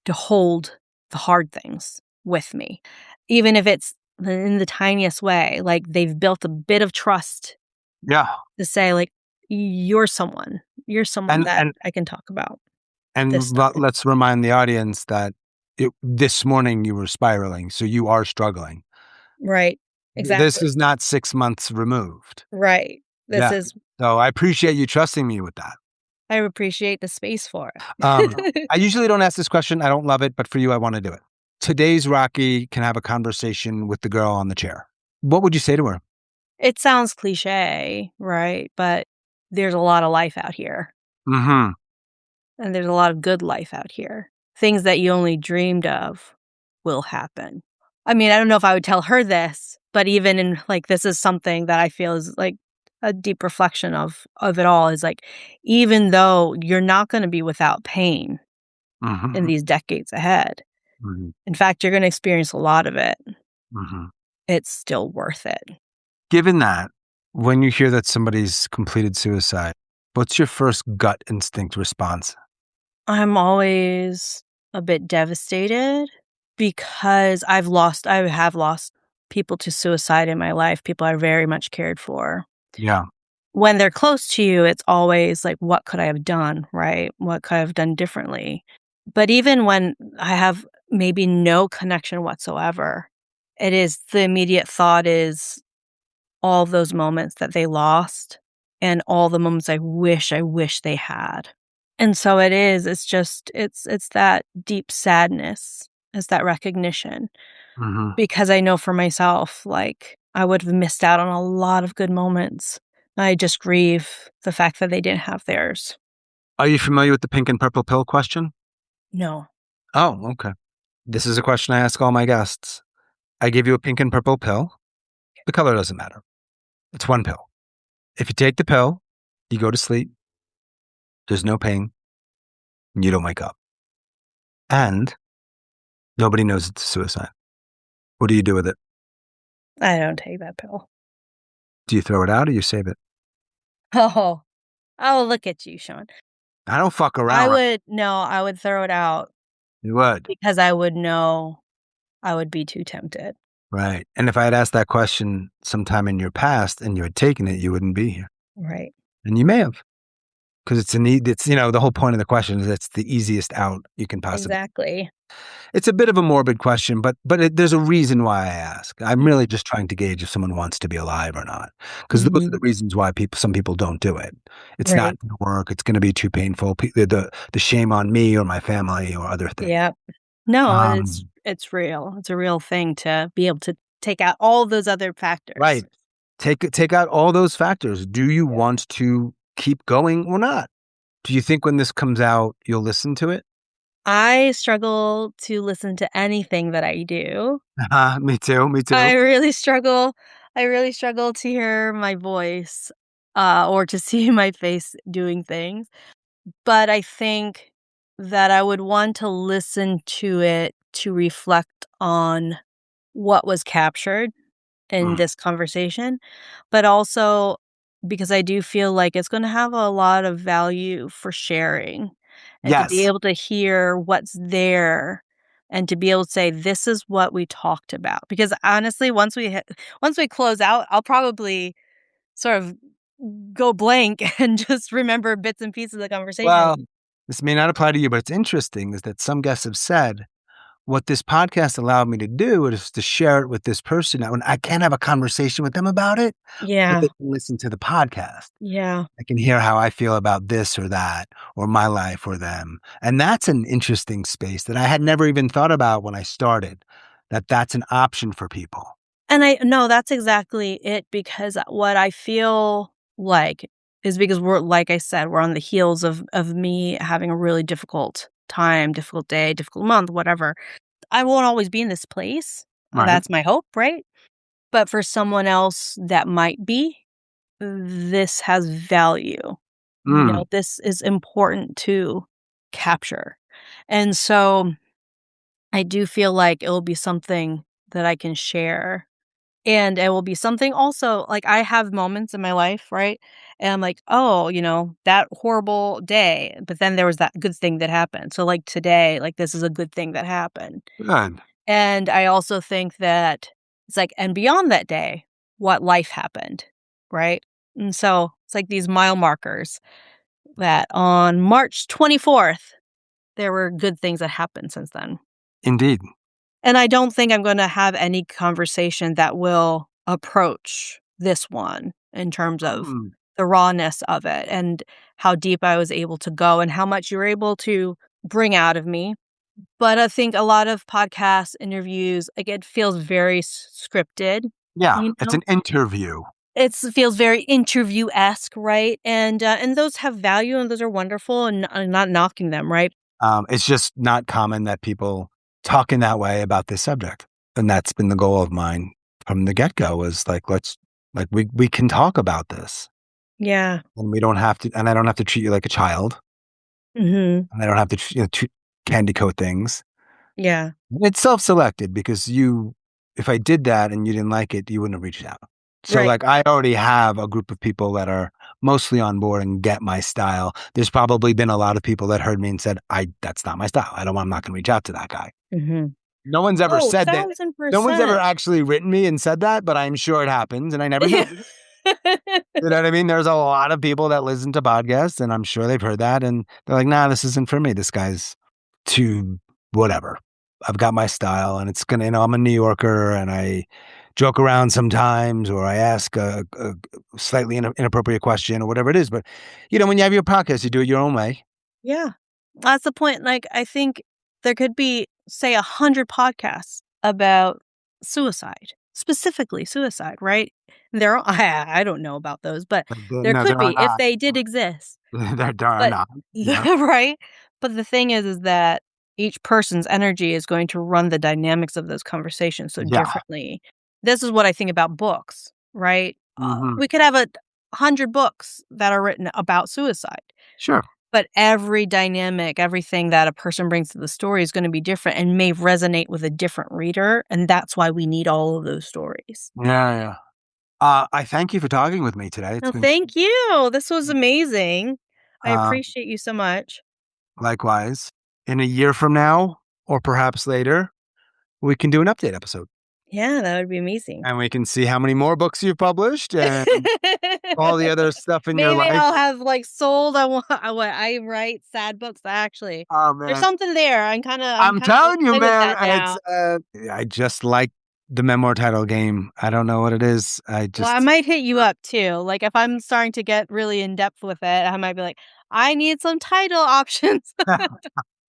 Speaker 1: to hold the hard things with me, even if it's in the tiniest way. Like they've built a bit of trust
Speaker 2: Yeah.
Speaker 1: to say, like, you're someone
Speaker 2: And
Speaker 1: that
Speaker 2: and
Speaker 1: I can talk about this
Speaker 2: and
Speaker 1: stuff with.
Speaker 2: let's remind the audience that this morning you were spiraling, so you are struggling.
Speaker 1: Right.
Speaker 2: This
Speaker 1: Exactly.
Speaker 2: is not 6 months removed.
Speaker 1: Right. This
Speaker 2: Yeah.
Speaker 1: is,
Speaker 2: So I appreciate you trusting me with that.
Speaker 1: I appreciate the space for
Speaker 2: Um,
Speaker 1: it.
Speaker 2: I usually don't ask this question. I don't love it, but for you, I want to do it. Today's Rocky can have a conversation with the girl on the chair. What would you say to her?
Speaker 1: It sounds cliche, right? But there's a lot of life out here,
Speaker 2: Hmm.
Speaker 1: and there's a lot of good life out here. Things that you only dreamed of will happen. I mean, I don't know if I would tell her this, but even in like this is something that I feel is like a deep reflection of it all is like even though you're not going to be without pain in
Speaker 2: Hmm.
Speaker 1: these decades ahead.
Speaker 2: Hmm.
Speaker 1: In fact, you're going to experience a lot of it.
Speaker 2: Hmm.
Speaker 1: It's still worth it.
Speaker 2: Given that, when you hear that somebody's completed suicide, what's your first gut instinct response?
Speaker 1: I'm always a bit devastated because I have lost people to suicide in my life, people I very much cared for.
Speaker 2: Yeah.
Speaker 1: When they're close to you, it's always like, what could I have done, right? What could I have done differently? But even when I have maybe no connection whatsoever, it is the immediate thought is all those moments that they lost and all the moments I wish they had. And so it's just it's that deep sadness, it's that recognition
Speaker 2: Hmm.
Speaker 1: because I know for myself, like, I would have missed out on a lot of good moments. I just grieve the fact that they didn't have theirs.
Speaker 2: Are you familiar with the pink and purple pill question?
Speaker 1: No.
Speaker 2: Oh, okay. This is a question I ask all my guests. I give you a pink and purple pill. The color doesn't matter. It's one pill. If you take the pill, you go to sleep. There's no pain. And you don't wake up. And nobody knows it's suicide. What do you do with it?
Speaker 1: I don't take that pill.
Speaker 2: Do you throw it out or you save it?
Speaker 1: Oh, look at you, Sean.
Speaker 2: I don't fuck around.
Speaker 1: I would throw it out.
Speaker 2: You would?
Speaker 1: Because I would know I would be too tempted.
Speaker 2: Right. And if I had asked that question sometime in your past and you had taken it, you wouldn't be here.
Speaker 1: Right.
Speaker 2: And you may have. Because it's the whole point of the question is it's the easiest out you can possibly.
Speaker 1: Exactly.
Speaker 2: It's a bit of a morbid question, but there's a reason why I ask. I'm really just trying to gauge if someone wants to be alive or not. Because those are the reasons why some people don't do it. It's not going to work. It's going to be too painful. The shame on me or my family or other things.
Speaker 1: Yeah. No, it's real. It's a real thing to be able to take out all those other factors.
Speaker 2: Right. Take out all those factors. Do you want to keep going or not? Do you think when this comes out, you'll listen to it?
Speaker 1: I struggle to listen to anything that I do.
Speaker 2: Me too.
Speaker 1: I really struggle to hear my voice or to see my face doing things. But I think that I would want to listen to it to reflect on what was captured in this conversation, but also because I do feel like it's gonna have a lot of value for sharing and to be
Speaker 2: Yes.
Speaker 1: able to hear what's there and to be able to say, "This is what we talked about." Because honestly, once we close out, I'll probably sort of go blank and just remember bits and pieces of the conversation.
Speaker 2: Well, this may not apply to you, but it's interesting is that some guests have said, what this podcast allowed me to do is to share it with this person. Now, when I can't have a conversation with them about it, but
Speaker 1: Yeah.
Speaker 2: they can listen to the podcast.
Speaker 1: Yeah.
Speaker 2: I can hear how I feel about this or that, or my life or them. And that's an interesting space that I had never even thought about when I started, that's an option for people.
Speaker 1: And no, that's exactly it, because what I feel like is because like I said, we're on the heels of me having a really difficult time, difficult day, difficult month, whatever. I won't always be in this place.
Speaker 2: Right.
Speaker 1: That's my hope, right? But for someone else that might be, this has value. You know, this is important to capture. And so I do feel like it will be something that I can share. And it will be something also like I have moments in my life, right? And I'm like, oh, that horrible day. But then there was that good thing that happened. So like today, like this is a good thing that happened.
Speaker 2: Good.
Speaker 1: And I also think that it's like, and beyond that day, what life happened, right? And so it's like these mile markers that on March 24th, there were good things that happened since then.
Speaker 2: Indeed.
Speaker 1: And I don't think I'm going to have any conversation that will approach this one in terms of the rawness of it and how deep I was able to go and how much you were able to bring out of me. But I think a lot of podcast interviews, like it feels very scripted.
Speaker 2: Yeah, it's an interview.
Speaker 1: It feels very interview-esque, right? And those have value and those are wonderful and I'm not knocking them, right?
Speaker 2: It's just not common that people talk in that way about this subject. And that's been the goal of mine from the get-go is we can talk about this.
Speaker 1: Yeah.
Speaker 2: And we don't have to, and I don't have to treat you like a child.
Speaker 1: Mm-hmm.
Speaker 2: And I don't have to candy coat things.
Speaker 1: Yeah.
Speaker 2: It's self-selected because if I did that and you didn't like it, you wouldn't have reached out. So
Speaker 1: Right.
Speaker 2: I already have a group of people that are mostly on board and get my style. There's probably been a lot of people that heard me and said, that's not my style. I'm not going to reach out to that guy.
Speaker 1: Mm-hmm.
Speaker 2: No one's ever said that.
Speaker 1: 1000%.
Speaker 2: No one's ever actually written me and said that, but I'm sure it happens and I never know. You know what I mean? There's a lot of people that listen to podcasts and I'm sure they've heard that and they're like, nah, this isn't for me. This guy's too whatever. I've got my style and it's going to, I'm a New Yorker and I joke around sometimes or I ask a slightly inappropriate question or whatever it is. But, when you have your podcast, you do it your own way.
Speaker 1: Yeah. That's the point. Like, I think there could be, say, 100 podcasts about suicide, specifically suicide, right? I don't know about those, but there could be if they did exist.
Speaker 2: There are not.
Speaker 1: Yeah. Right? But the thing is that each person's energy is going to run the dynamics of those conversations so
Speaker 2: Yeah.
Speaker 1: differently. This is what I think about books, right?
Speaker 2: Mhm.
Speaker 1: We could have 100 books that are written about suicide,
Speaker 2: Sure.
Speaker 1: but every dynamic, everything that a person brings to the story is going to be different and may resonate with a different reader. And that's why we need all of those stories.
Speaker 2: Yeah. I thank you for talking with me today. It's
Speaker 1: No,
Speaker 2: been
Speaker 1: thank you. This was amazing. I
Speaker 2: uh,
Speaker 1: appreciate you so much.
Speaker 2: likewise. In a year from now, or perhaps later, we can do an update episode.
Speaker 1: Yeah, that would be amazing.
Speaker 2: And we can see how many more books you've published and all the other stuff in your
Speaker 1: Maybe
Speaker 2: life.
Speaker 1: I'll have sold. I write sad books. Actually,
Speaker 2: Oh,
Speaker 1: there's
Speaker 2: man.
Speaker 1: something there. I'm
Speaker 2: I'm telling you,
Speaker 1: good with
Speaker 2: man.
Speaker 1: that now.
Speaker 2: I just like the memoir title game. I don't know what it is.
Speaker 1: Well, I might hit you up too. Like if I'm starting to get really in depth with it, I might be like, I need some title options.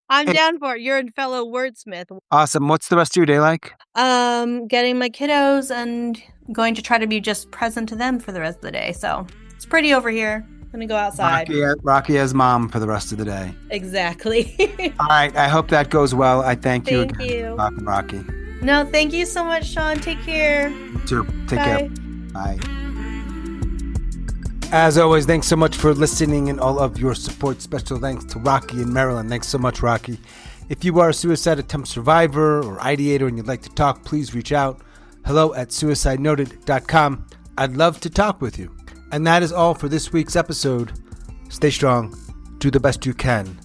Speaker 1: I'm
Speaker 2: Hey,
Speaker 1: down for it. You're a fellow wordsmith.
Speaker 2: awesome. What's the rest of your day like?
Speaker 1: Getting my kiddos and going to try to be just present to them for the rest of the day. So it's pretty over here. Gonna go outside.
Speaker 2: Rocky as mom for the rest of the day.
Speaker 1: Exactly.
Speaker 2: All right. I hope that goes well. I thank you
Speaker 1: Thank
Speaker 2: again,
Speaker 1: you.
Speaker 2: Rocky.
Speaker 1: No, thank you so much, Sean. Take care.
Speaker 2: You too. Take
Speaker 1: Bye.
Speaker 2: care. Bye. As always, thanks so much for listening and all of your support. Special thanks to Rocky in Maryland. Thanks so much, Rocky. If you are a suicide attempt survivor or ideator and you'd like to talk, please reach out. hello@suicidenoted.com. I'd love to talk with you. And that is all for this week's episode. Stay strong. Do the best you can.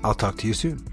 Speaker 2: I'll talk to you soon.